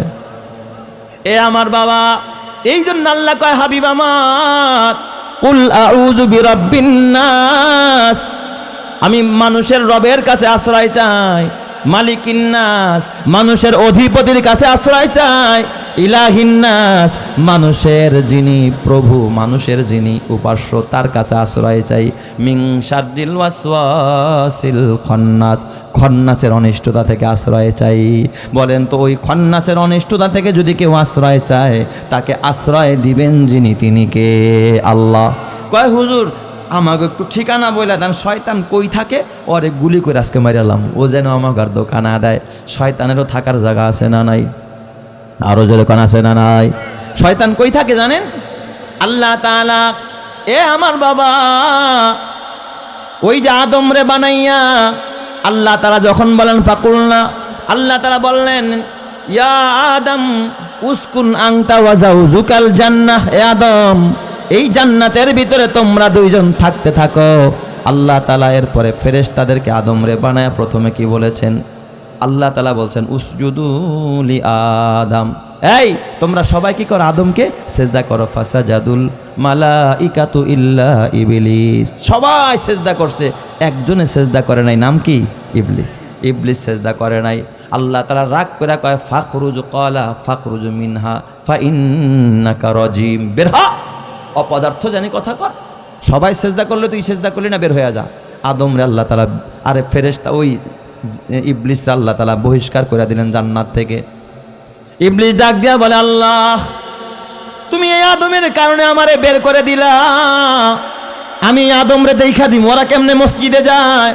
এ আমার বাবা, এই জন্য আল্লাহ কয় হাবিব আমার, কুল আউযু বিরাব্বিন নাস, আমি মানুষের রবের কাছে আশ্রয় চাই, মালিকিন নাস, মানুষের অধিপতির কাছে আশ্রয় চাই, ইলাহিন নাস, মানুষের যিনি প্রভু, মানুষের যিনি উপাস্য তার কাছে আশ্রয় চাই, মিন শাররিল ওয়াসওয়াসিল খান্নাস, খন্নাসের অনিষ্টতা থেকে আশ্রয় চাই। বলেন তো ওই খন্নাসের অনিষ্টতা থেকে যদি কেউ আশ্রয় চায়, তাকে আশ্রয় দিবেন যিনি, তিনি কে? আল্লাহ। কয় হুজুর আমাকে একটু ঠিকানা বলে দেন, শয়তান কই থাকে, ওরে গুলি করে আজকে মারিলাম, ও যেন আমাকে আর দোকানা দেয়। শয়তানেরও থাকার জায়গা আছে না নাই? আরো যেরকম আছে না নাই? শয়তান কই থাকে জানেন? আল্লাহ তাআলা, এ আমার বাবা, ওই যে আদম রে বানাইয়া আল্লাহ তাআলা যখন বলেন ফাকুলনা, আল্লাহ তাআলা বললেন ইয়া আদম উসকুন আনতা ওয়া জাওজুকাল জান্নাহ, এ আদম এই জান্নাতের ভিতরে তোমরা দুইজন থাকতে থাকো। আল্লাহ তাআলা এরপরে ফেরেশতাদেরকে আদম রে বানায় প্রথমে কি বলেছেন? আল্লাহ তাআলা বলছেন উসজুদু লি আদম, এই তোমরা সবাই কি করো? আদমকে সেজদা করো। ফাসাজাদুল মালাইকাতু ইল্লা ইবলিস, সবাই সেজদা করছে, একজনে সেজদা করে নাই, নাম কি? ইবলিস। ইবলিস সেজদা করে নাই। আল্লাহ তাআলা রাগ করে কয় ফাখরুজু, ক্বালা ফাখরুজু মিনহা ফাইন্নাকা রাজিম, বের হ, অপদার্থ জানি কথা কর। সবাই সেজদা করলে তুই সেজদা করলি না, বের হয়ে যা। আদম রে আল্লাহ তাআলা, আরে ফেরেশতা ওই ইবলিস আল্লাহ তাআলা বহিষ্কার করে দিলেন জান্নাত থেকে। ইবলিস ডাক দিয়া বলে, আল্লাহ তুমি এই আদমের কারণে আমারে বের করে দিলা, আমি আদমরে দেখা দিম ওরা কেমনে মসজিদে যায়,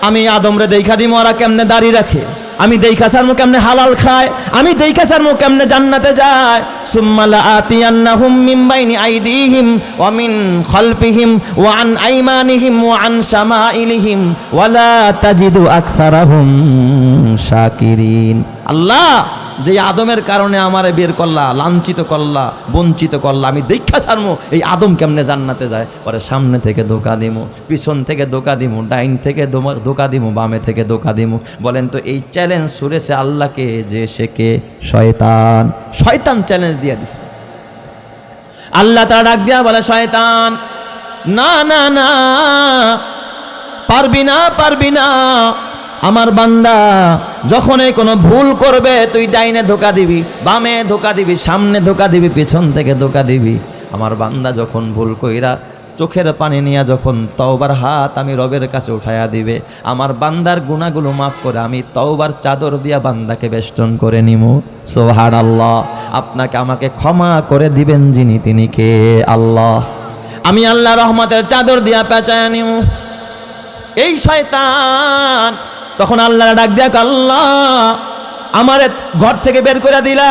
আমি আদমরে দেখা দিম ওরা কেমনে দাড়ি রাখে, আমি দেখা সারমু কেমনে হালাল খায়, আমি দেখা সারমু কেমনে জান্নাতে যায়। সুম্মা লাআতিয়ান্নাহুম মিন বাইনি আইদিহিম ওয়া মিন খালফিহিম ওয়া আন আইমানিহিম ওয়া আন শামাইলিহিম ওয়া লা তাজিদু আকসারাহুম শাকিরিন। আল্লাহ, যে আদমের কারণে আমারে বের করলা, লাঞ্ছিত করলা, বঞ্চিত করলা, আমি দেখা ছাড়মু এই আদম কেমনে জান্নাতে যায়। পরে সামনে থেকে ধোকা দিমু, পিছন থেকে ধোকা দিমু, ডাইন থেকে ধোকা দিমু, বামে থেকে ধোকা দিমু। বলেন তো এই চ্যালেঞ্জ ছুড়েছে আল্লাহকে, যে সে কে? শয়তান। শয়তান চ্যালেঞ্জ দিয়ে দিছে। আল্লাহ তাআলা ডাক দিয়া বলে, শয়তান না না না, পারবি না, পারবি না। আমার বান্দা যখনই কোনো ভুল করবে তুই ডাইনে ধোকা দিবি, বামে ধোকা দিবি, সামনে ধোকা দিবি, পিছন থেকে ধোকা দিবি। আমার বান্দা যখন ভুল কইরা চোখের পানি নিয়ে যখন তওবার হাত আমি রবের কাছে উঠাইয়া দিবে, আমার বান্দার গুনাহগুলো মাফ করে আমি তওবার চাদর দিয়া বান্দাকে বেষ্টন করে নিমু। সুবহানাল্লাহ। আপনাকে আমাকে ক্ষমা করে দিবেন যিনি, তিনি কে? আল্লাহ। আমি আল্লাহ রহমতের চাদর দিয়া পেঁচায়া নিমু। এই শয়তান তখন আল্লাহ ডাক দেয়া, আল্লাহ আমারে ঘর থেকে বের করে দিলা,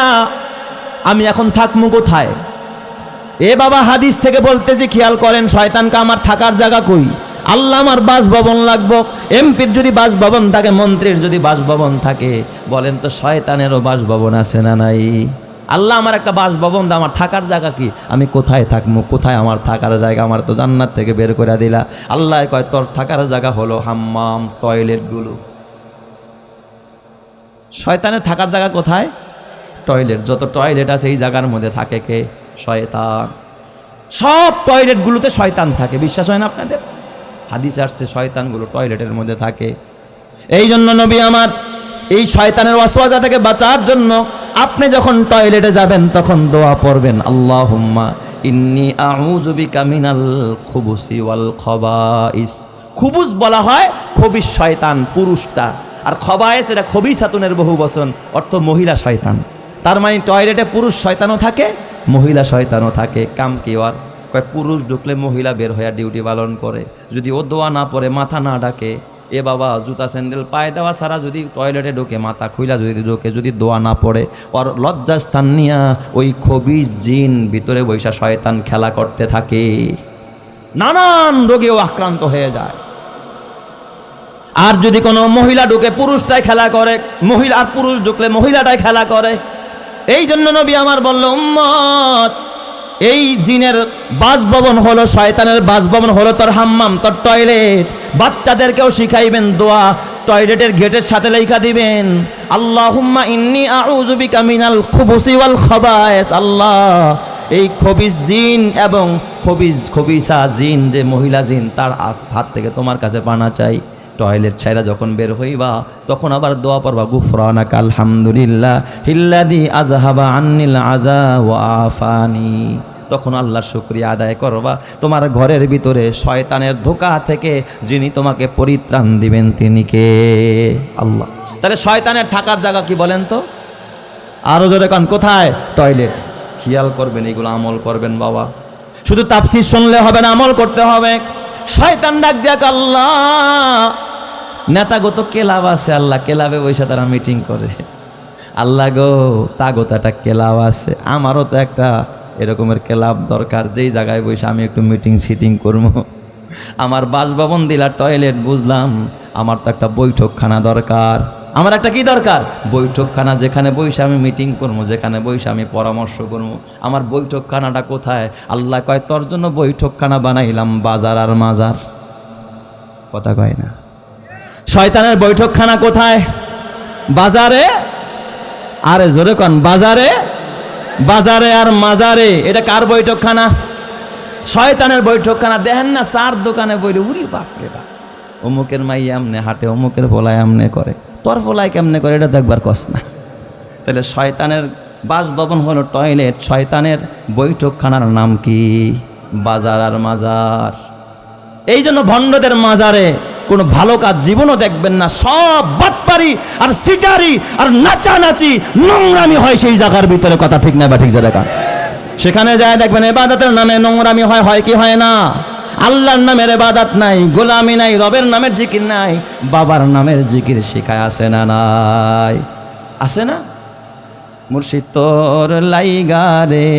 আমি এখন থাকমু কোথায়? এ বাবা হাদিস থেকে বলতেছি, খেয়াল করেন, শয়তানকে আমার থাকার জায়গা কই? আল্লাহ আমার বাসভবন লাগবো। এমপির যদি বাসভবন থাকে, মন্ত্রীর যদি বাসভবন থাকে, বলেন তো শয়তানেরও বাসভবন আছে না নাই? আল্লাহ আমার একটা বাসভবন দা, আমার থাকার জায়গা কি? আমি কোথায় থাকবো? কোথায় আমার থাকার জায়গা? আমার তো জান্নাত থেকে বের করে দিলা। আল্লাহ কয় তোর থাকার জায়গা হলো হাম্মাম, টয়লেটগুলো। শয়তানের থাকার জায়গা কোথায়? টয়লেট। যত টয়লেট আছে এই জায়গার মধ্যে থাকে কে? শয়তান। সব টয়লেটগুলোতে শয়তান থাকে। বিশ্বাস হয় না আপনাদের? হাদিসে আসছে শয়তানগুলো টয়লেটের মধ্যে থাকে। এই জন্য নবী আমার এই শয়তানের ওয়াসওয়াসা থেকে বাঁচার জন্য আপনি যখন টয়লেটে যাবেন তখন দোয়া পড়বেন, আল্লাহুম্মা ইন্নী আউযু বিকা মিনাল খুবুসি ওয়াল খবাইস। খুবুস বলা হয় খবিস শয়তান, পুরুষটা, আর খবায়েস এটা খবিসাতুনের বহু বচন, অর্থ মহিলা শয়তান। তার মানে টয়লেটে পুরুষ শয়তানও থাকে, মহিলা শয়তানও থাকে। কাম কি ওর? কয় পুরুষ ঢুকলে মহিলা বের হয়ে ডিউটি পালন করে। যদি ও দোয়া না পড়ে, মাথা না ডাকে, এ বাবা জুতা স্যান্ডেল পায়ে দেওয়া ছাড়া যদি টয়লেটে ঢোকে, মাথা খুইলা যদি ঢোকে, যদি দোয়া না পড়ে, ওর লজ্জাস্থান নিয়া ওই খবিস জিন ভিতরে বৈশা শয়তান খেলা করতে থাকে, নানান রোগেও আক্রান্ত হয়ে যায়। আর যদি কোনো মহিলা ঢুকে, পুরুষটাই খেলা করে, মহিলা আর পুরুষ ঢুকলে মহিলাটাই খেলা করে। এই জন্য নবী আমার বলল, উম্মত এই জিনের বাসভবন হলো, শয়তানের বাসভবন হলো তোর হাম্মাম, তোর টয়লেট। বাচ্চাদেরকেও শিখাইবেন দোয়া, টয়লেটের গেটের সাথে লেখা দিবেন, আল্লাহুম্মা ইন্নী আউযু বিকা মিনাল খুবুসি ওয়াল খবায়েস। আল্লাহ এই খবিস জিন এবং খবিসা জিন, যে মহিলা জিন, তার হাত থেকে তোমার কাছে পানা চাই। টয়লেট ছাইরা যখন বের হইবা তখন আবার দোয়া পড়বা, গুফরানাকা আলহামদুলিল্লাহ হিল্লাযী আযহাবা আন্নিল আযা ওয়া আফানি। তখন আল্লাহর শুকরিয়া আদায় করবা, তোমার ঘরের ভিতরে শয়তানের ধোঁকা থেকে যিনি তোমাকে পরিত্রাণ দিবেন তিনি কে? আল্লাহ। তাহলে শয়তানের থাকার জায়গা কি বলেন তো? আরো জোরে কান, কোথায়? টয়লেট। খেয়াল করবেন, এগুলো আমল করবেন বাবা। শুধু তাফসীর শুনলে হবে না, আমল করতে হবে। শয়তান ডাক দেখ, আল্লাহ নেতাগত ক্লাব আছে, আল্লাহ ক্লাবে বসে তারা মিটিং করে। আল্লাহ গো তাগত একটা ক্লাব আছে, আমারও তো একটা এরকমের ক্লাব দরকার, যেই জায়গায় বসে আমি একটু মিটিং সিটিং করবো। আমার বাসভবন দিলা টয়লেট বুঝলাম, আমার তো একটা বৈঠকখানা দরকার। আমার একটা কি দরকার? বৈঠকখানা, যেখানে বসে আমি মিটিং করবো, যেখানে বসে আমি পরামর্শ করবো। আমার বৈঠকখানাটা কোথায়? আল্লাহ কয় তোর জন্য বৈঠকখানা বানাইলাম বাজার আর মাজার। কথা কয় না। শয়তানের বৈঠকখানা কোথায়? বাজারে। আরে জোরে কন, বাজারে। বাজারে আর মাজারে, এটা কার বৈঠকখানা? শয়তানের বৈঠকখানা। দেখেন না চার দোকানে বইলে, উরি বাপরে বাপ, অমুকের মাই এমনে হাঁটে, অমুকের ফোলায় এমনে করে, তোর ফোলায় কেমনে করে, এটা তো একবার কস না। তাহলে শয়তানের বাসভবন হলো টয়লেট, শয়তানের বৈঠকখানার নাম কি? বাজার আর মাজার। এই জন্য ভণ্ডদের মাজারে কোনো ভালো কাজ জীবনও দেখবেন না, সব বাটপারি আর সিটারি আর নাচানাচি নোংরামি হয় সেই জায়গার ভিতরে। কথা ঠিক না বা ঠিক জায়গা? সেখানে যায় দেখবেন ইবাদতের নামে নোংরামি হয়, হয় কি হয় না? আল্লাহর নামের ইবাদত নাই, গোলামি নাই, রবের নামের জিকির নাই, বাবার নামের জিকির শিখায় আছে না নাই? আছে না? মুর্শিদ তোর লাইগারে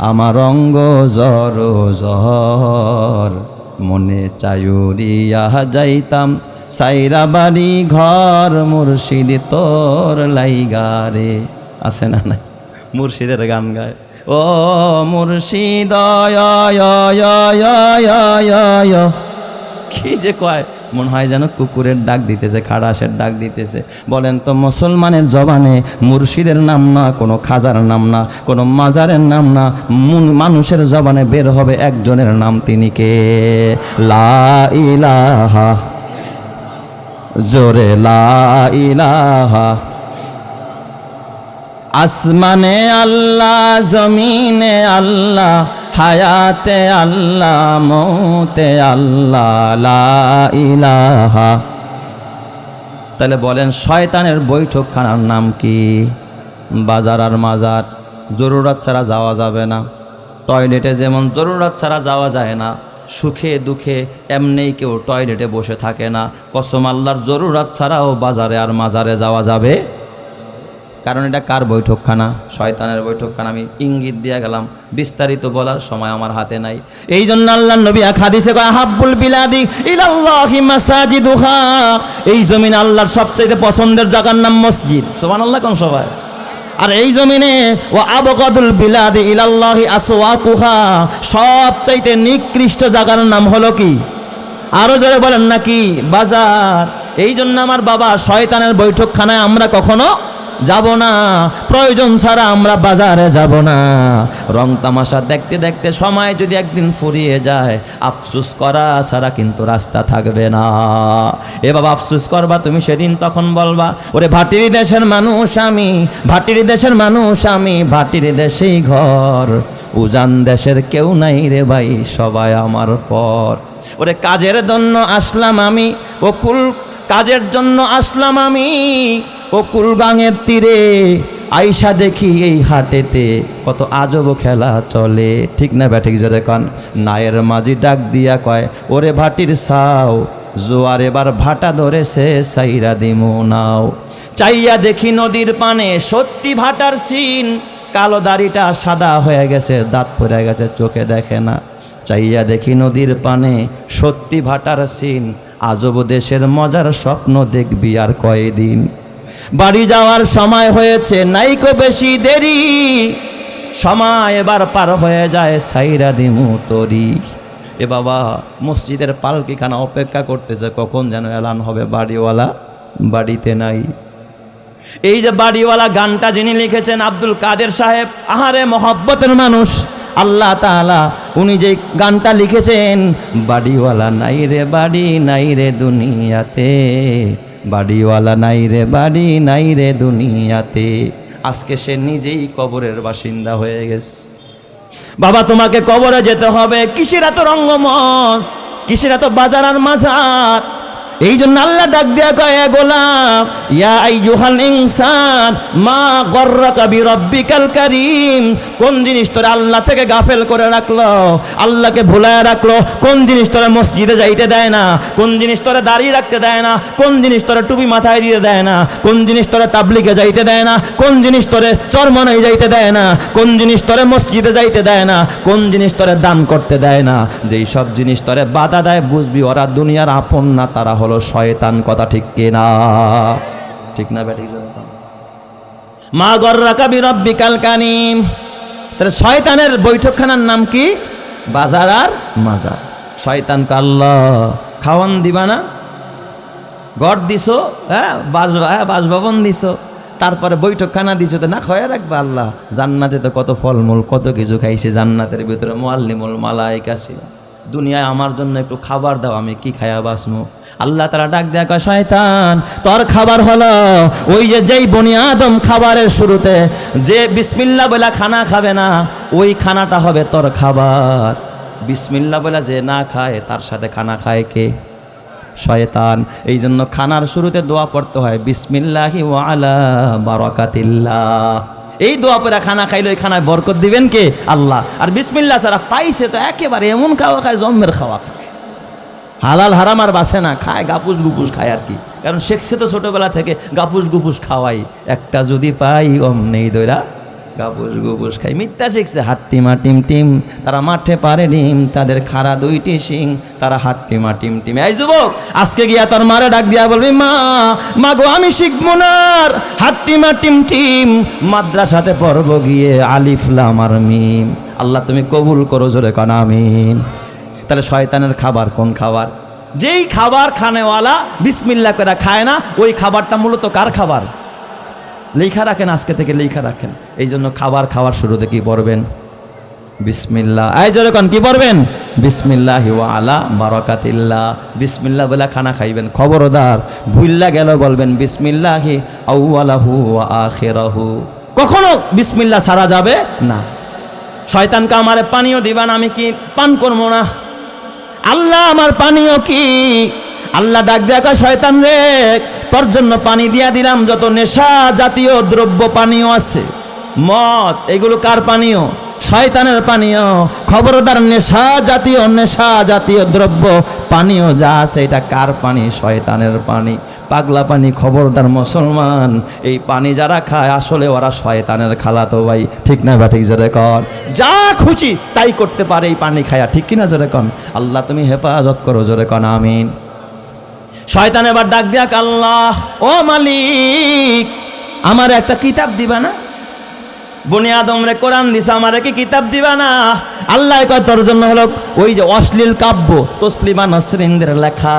আমার অঙ্গ জর জর, মনে চায়ুরিয়া যাইতাম সাইরা বাড়ি ঘর, মুর্শিদ তোর লাইগারে। আছে না নাই? মুর্শিদের গান গায়, ও মুর্শিদ কি যে কয়, মনে হয় যেন কুকুরের ডাক দিতেছে, খাড়াসের ডাক দিতেছে। বলেন তো মুসলমানের জবানে মুর্শিদের নাম না, কোনো খাজার নাম না, কোনো মাজারের নাম না, মানুষের জবানে বের হবে একজনের নাম, তিনি কে? লা ইলাহা, জোরে লা ইলাহা। আসমানে আল্লাহ, জমিনে আল্লাহ, হায়াতে আল্লাহ, মৌতে আল্লাহ, লা ইলাহা। তাহলে বলেন শয়তানের বৈঠকখানার নাম কি? বাজার আর মাজার। জরুরত ছাড়া যাওয়া যাবে না। টয়লেটে যেমন জরুরত ছাড়া যাওয়া যায় না, সুখে দুঃখে এমনি কেউ টয়লেটে বসে থাকে না। কসম আল্লাহর, জরুরত ছাড়াও বাজারে আর মাজারে যাওয়া যাবে। কারণ এটা কার বৈঠকখানা? শয়তানের বৈঠকখানা। আমি ইঙ্গিত দিয়ে গেলাম, বিস্তারিত বলার সময় আমার হাতে নাই। এই জন্য আল্লাহর নবী এক হাদিসে কয়, হাব্বুল বিলাদি ইলাল্লাহি মাসাজিদুহা, এই জমিনে আল্লাহর সবচেয়ে পছন্দের জায়গার নাম মসজিদ। সুবহানাল্লাহ কোন সবাই? আর এই জমিনে ওয়া আবগাদুল বিলাদি ইলাল্লাহি আসওয়াকুহা, সবচেয়ে নিকৃষ্ট জায়গার নাম হলো কি? আরো জোরে বলেন নাকি? বাজার। এই জন্য আমার বাবা, শয়তানের বৈঠকখানায় আমরা কখনো যাব না, প্রয়োজন ছাড়া আমরা বাজারে যাব না। রং তামাশা দেখতে দেখতে সময় যদি একদিন ফুরিয়ে যায়, আফসোস করা ছাড়া কিন্তু রাস্তা থাকবে না। এ বাবা, আফসোস করবা তুমি সেদিন, তখন বলবা, ওরে ভাটির দেশের মানুষ আমি, ভাটির দেশের মানুষ আমি, ভাটির দেশেই ঘর, উজান দেশের কেউ নাই রে ভাই, সবাই আমার পর। ওরে কাজের জন্য আসলাম আমি, ওকুল কাজের জন্য আসলাম আমি, ওকুল গাঙের তীরে আইসা দেখি এই হাটেতে কত আজব খেলা চলে। ঠিক না ব্যাঠিক জোরে কন? নায়ের মাঝি ডাক দিয়া কয়, ওরে ভাটির সাও, জোয়ার এবার ভাটা ধরেছে, সাইরা দিমু নাও। চাইয়া দেখি নদীর পানে সত্যি ভাটার সিন, কালো দাড়িটা সাদা হয়ে গেছে, দাঁত পড়ে গেছে, চোখে দেখে না। চাইয়া দেখি নদীর পানে সত্যি ভাটার সিন, আজব দেশের মজার স্বপ্ন দেখবি আর কয়দিন। বাড়ি যাওয়ার সময় হয়েছে, নাইকো বেশি দেরি, সময় এবার পার হয়ে যায়, সাইরা দিমু তরি। এ বাবা, মসজিদের পালকিখানা অপেক্ষা করতেছে, কখন যেন এলান হবে বাড়িওয়ালা বাড়িতে নাই। এই যে বাড়িওয়ালা গানটা যিনি লিখেছেন, আব্দুল কাদের সাহেব, আহারে মহব্বতের মানুষ আল্লাহ তাআলা, উনি যে গানটা লিখেছেন, বাড়িওয়ালা নাই রে বাড়ি নাই রে দুনিয়াতে, বাড়িওয়ালা নাই রে বাড়ি নাই রে দুনিয়াতে। আজকে সে নিজেই কবরের বাসিন্দা হয়ে গেছে। বাবা, তোমাকে কবরে যেতে হবে, কিসের এত রঙ্গমঞ্চ, কিসের এত বাজার আর মাজার? এই জন্য আল্লাহ ডাক দেয়া কয়, গোলাম, ইয়া আইয়ুহাল ইনসান মা গররাকা বিরাব্বিকাল কারীম। কোন জিনিস তোরে আল্লাহ থেকে গাফেল করে রাখলো, আল্লাহকে ভুলায় রাখলো? কোন জিনিস তোরে মসজিদে যাইতে দেয় না? কোন জিনিস তোরে দাঁড়িয়ে রাখতে দেয় না? কোন জিনিস তোরে টুপি মাথায় দিতে দেয় না? কোন জিনিস তোরে তাবলিগে যাইতে দেয় না? কোন জিনিস তোরে চরমনাই যাইতে দেয় না? কোন জিনিস তোরে মসজিদে যাইতে দেয় না? কোন জিনিস তোরে দান করতে দেয় না? যেই সব জিনিস তোরে বাধা দেয়, বুঝবি ওরা দুনিয়ার আপন না, তারা হলো শয়তান। কথা ঠিক কিনা? ঠিক না বেটি? মা গররাকা বিরাব্বিকাল কারীম। তাহলে শয়তানের বৈঠকখানার নাম কি? বাজার আর মাজার। শয়তানকে আল্লাহ খাওয়ান দিবা না? ঘর দিছো, হ্যাঁ বাসভবন দিছো, তারপরে বৈঠকখানা দিছো, তো না খাওয়া রাখবা? আল্লাহ জান্নাতে তো কত ফলমূল কত কিছু খাইছে, জান্নাতের ভিতরে মুআল্লিমুল মালায়েকা ছিল। দুনিয়ায় আমার জন্য একটু খাবার দাও, আমি কি খায়া বাসমু? আল্লাহ তারা ডাক দেয়া কয়, শয়তান তোর খাবার হলো ওই যেই বনি আদম খাবারের শুরুতে যে বিসমিল্লাহ বলে খানা খাবে না, ওই খানাটা হবে তোর খাবার। বিসমিল্লাহ বলে যে না খায় তার সাথে খানা খায় কে? শয়তান। এই জন্য খানার শুরুতে দোয়া পড়তে হয়, বিসমিল্লাহি ওয়া আলা বারাকাতিল্লাহ। এই দোয়া পড়ে খানা খাইলে ওই খানায় বরকত দিবেন কে? আল্লাহ। আর বিসমিল্লাহ ছাড়া পাইছে তো একেবারে এমন খাওয়া খায়, জম্মের খাওয়া খায়, হালাল হারাম আর বাসে না, খায় গাপুস গুপুস খায় আর কি। কারণ শেখছে তো ছোটবেলা থেকে গাপুস গুপুস খাওয়াই, একটা যদি পাই অমনেই দইরা গাপুস গুপুস খাই। মিথ্যা শিখছে, হাট্টিমা টিম টিম, তারা মাঠে পারে ডিম, তাদের খাড়া দুইটি শিং, তারা হাট্টিমা টিম টিম। এই যুবক, আজকে গিয়া তোর মারে ডাক দিয়া বলবি, মা গো আমি শিখবো না হাট্টিমা টিম টিম, মাদ্রাসাতে পড়ব গিয়ে আলিফ লাম আর মিম। আল্লাহ তুমি কবুল করো, জোরে কন আমিন। তাহলে শয়তানের খাবার কোন খাবার? যেই খাবার খানেওয়ালা বিসমিল্লাহ করে খায় না, ওই খাবারটা মূলত কার খাবার? লেখা রাখেন, আজকে থেকে লেখা রাখেন। এই জন্য খাবার খাওয়ার শুরুতে কি পড়বেন? বিসমিল্লাহ। এই জোরে কোন কি পড়বেন? বিসমিল্লাহি ওয়া আলা বারাকাতিল্লাহ। বিসমিল্লাহ বলে খানা খাইবেন, খবরদার ভুল্লা গেল বলবেন বিসমিল্লাহি আউয়ালাহু ওয়া আখিরাহু। কখনো বিসমিল্লাহ ছাড়া যাবে না। শয়তানকে আমারে পানীয় দিবান, আমি কি পান করবো না? আল্লাহ আমার পানীয় কি? আল্লাহ ডাক দেখা, শয়তান রে তোর জন্য পানি দিয়া দিলাম, যত নেশা জাতীয় দ্রব্য পানীয় আছে, মদ, এগুলো কার পানীয়? শয়তানের পানীয়। খবরদার নেশা জাতীয় দ্রব্য পানীয় যা আছে এটা কার পানি? শয়তানের পানি, পাগলা পানি। খবরদার মুসলমান, এই পানি যারা খায় আসলে ওরা শয়তানের খালাতো ভাই। ঠিক না বা ঠিক? জোরে কর। যা খুশি তাই করতে পারে এই পানি খায়া, ঠিক কিনা? জোরে কন। আল্লাহ তুমি হেফাজত করো, জোরে কন আমিন। শয়তান এবার ডাক দিয়া, আল্লাহ ও মালিক আমার একটা কিতাব দিবা না? বনি আদম রে কোরআন দিছে, আমারে কি কিতাব দিবা না? আল্লাহ কয় তোর জন্য হলো ওই যে অশ্লীল কাব্য, তসলিমা নাসরিনদের লেখা,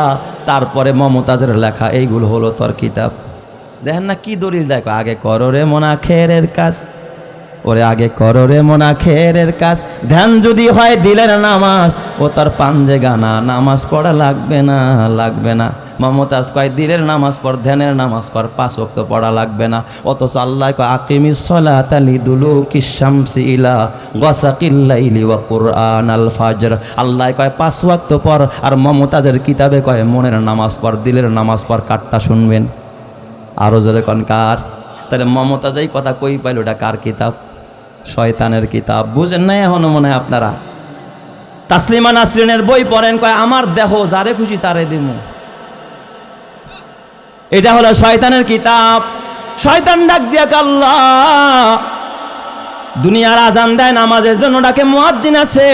তারপরে মমতাজের লেখা, এইগুলো হলো তোর কিতাব। দেখেন না কি দলিল দেখো, আগে করো রে মোনাখেরের কাজ, ওরে আগে করো রে মোনাখেরের কাজ, ধ্যান যদি হয় দিলের নামাজ, ও তার পাঞ্জে গানা, নামাজ পড়া লাগবে না। মমতাজ কয় দিলের নামাজ পড়, ধ্যানের নামাজ কর, 5 ওয়াক্ত পড়া লাগবে না। অথচ আল্লাহ কয় আকিমিস সালাতা লিদুলুকিশ শামসি ইলা গাসাকিল লাইলি ওয়া কুরআনাল ফাজর। আল্লাহ কয় 5 ওয়াক্ত পড়, আর মমতাজের কিতাবে কয় মনের নামাজ পড়, দিলের নামাজ পড়। কারটা শুনবেন? আরো জোরে কন কার? তাহলে মমতাজ এই কথা কই পাইল? ওটা কার কিতাব? শয়তানের কিতাব। বুঝেন না এখনো মনে হয় আপনারা? তাসলিমা নাসরিনের বই পড়েন, কয় আমার দেহ যারে খুশি তারে দিমু। এটা হলো শয়তানের কিতাব। শয়তান ডাক দিয়া, আল্লাহ দুনিয়ার আজান দেয়, নামাজের জন্য ডাকে মুয়াজ্জিন আছে,